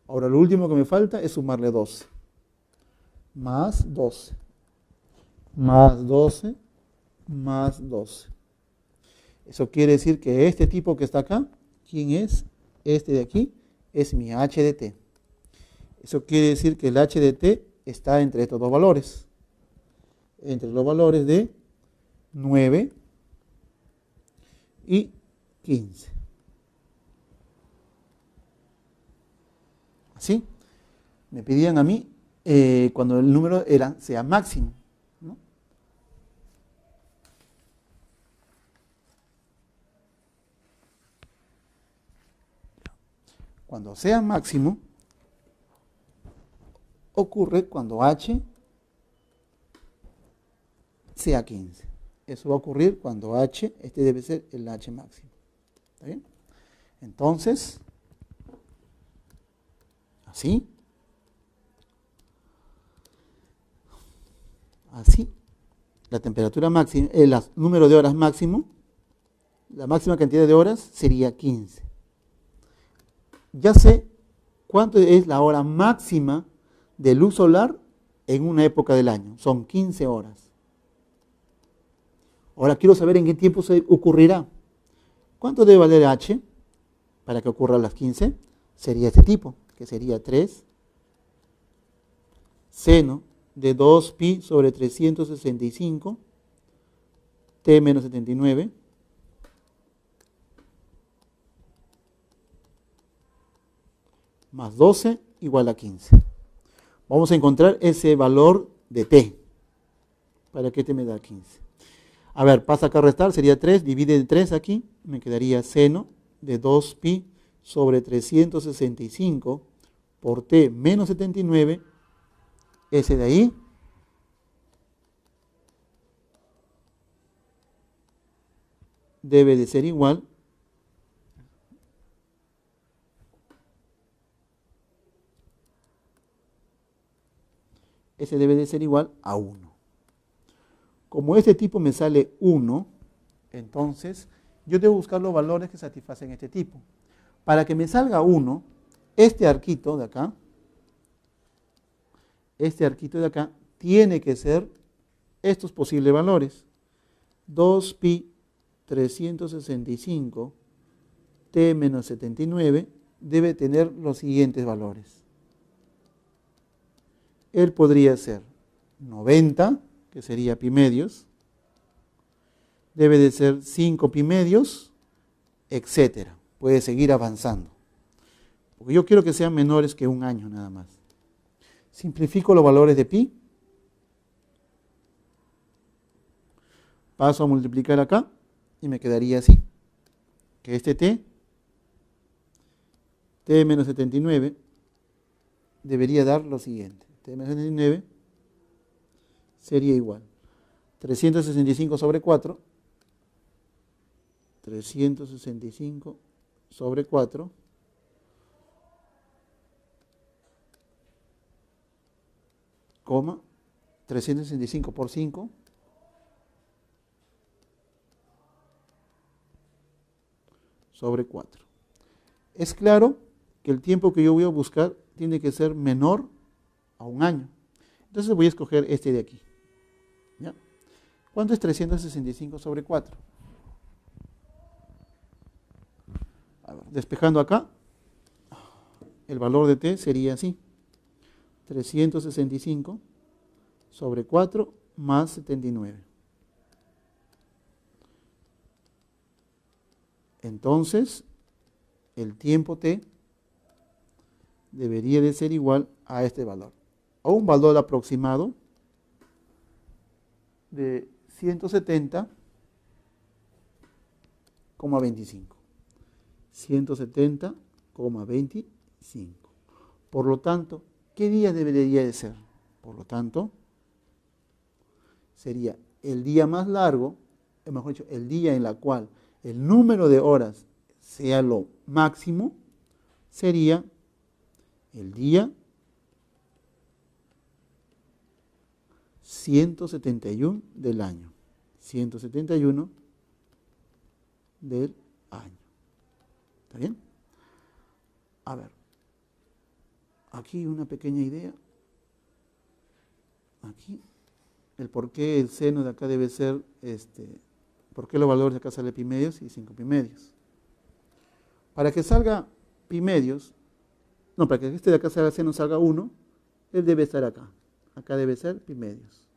Ahora lo último que me falta es sumarle 12. Más 12. Más 12. Más 12. Eso quiere decir que este tipo que está acá, ¿quién es? Este de aquí es mi h de t. Eso quiere decir que el h de t está entre estos dos valores. Entre los valores de 9 y 15. ¿Así? Me pedían a mí cuando el número sea máximo, ¿no? Cuando sea máximo, ocurre cuando h sea 15. Eso va a ocurrir cuando h, este debe ser el h máximo. ¿Está bien? Entonces, así. así, la temperatura máxima, el número de horas máximo, la máxima cantidad de horas sería 15. Ya sé cuánto es la hora máxima de luz solar en una época del año. Son 15 horas. Ahora quiero saber en qué tiempo se ocurrirá. ¿Cuánto debe valer H para que ocurra a las 15? Sería este tipo, que sería 3 seno de 2pi sobre 365 t menos 79 más 12 igual a 15. Vamos a encontrar ese valor de t. ¿Para qué t me da 15? A ver, pasa acá a restar, sería 3, divide en 3 aquí, me quedaría seno de 2pi sobre 365 por t menos 79, ese de ahí, debe de ser igual a 1. Como este tipo me sale 1, entonces yo debo buscar los valores que satisfacen este tipo. Para que me salga 1, este arquito de acá tiene que ser estos posibles valores. 2pi 365 t menos 79 debe tener los siguientes valores. Él podría ser 90, que sería pi medios, debe de ser 5 pi medios, etcétera. Puede seguir avanzando. Porque yo quiero que sean menores que un año nada más. Simplifico los valores de pi. Paso a multiplicar acá y me quedaría así. Que este t menos 79, debería dar lo siguiente. T menos 79 sería igual 365 sobre 4, 365 sobre 4, coma, 365 por 5, sobre 4. Es claro que el tiempo que yo voy a buscar tiene que ser menor a un año. Entonces voy a escoger este de aquí. ¿Ya? ¿Cuánto es 365 sobre 4? A ver, despejando acá, el valor de t sería así. 365 sobre 4 más 79. Entonces, el tiempo t debería de ser igual a este valor, a un valor aproximado de 170,25. 170,25. Por lo tanto, ¿qué día debería de ser? Por lo tanto, sería el día más largo, mejor dicho, el día en el cual el número de horas sea lo máximo, sería el día 171 del año. 171 del año. ¿Está bien? A ver, aquí una pequeña idea. Aquí, el por qué el seno de acá debe ser, por qué los valores de acá sale pi medios y 5 pi medios. Para que salga pi medios, no, para que este de acá salga seno salga 1, él debe estar acá. Acá debe ser pi medios.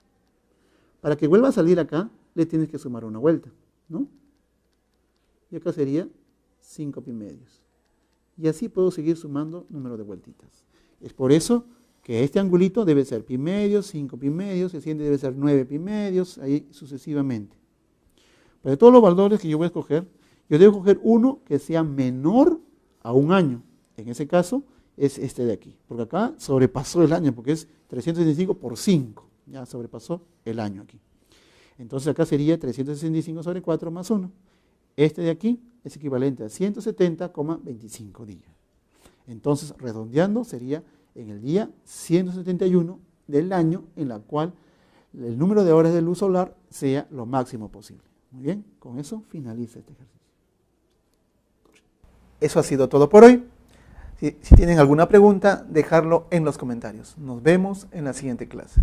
Para que vuelva a salir acá, le tienes que sumar una vuelta, ¿no? Y acá sería 5 pi medios. Y así puedo seguir sumando número de vueltitas. Es por eso que este angulito debe ser pi medios, 5 pi medios, el siguiente debe ser 9 pi medios, ahí sucesivamente. Pero de todos los valores que yo voy a escoger, yo debo escoger uno que sea menor a un año. En ese caso es este de aquí, porque acá sobrepasó el año, porque es 365 por 5, ya sobrepasó el año aquí. Entonces acá sería 365 sobre 4 más 1. Este de aquí es equivalente a 170,25 días. Entonces, redondeando, sería en el día 171 del año en la cual el número de horas de luz solar sea lo máximo posible. Muy bien, con eso finaliza este ejercicio. Eso ha sido todo por hoy. Si tienen alguna pregunta, dejarlo en los comentarios. Nos vemos en la siguiente clase.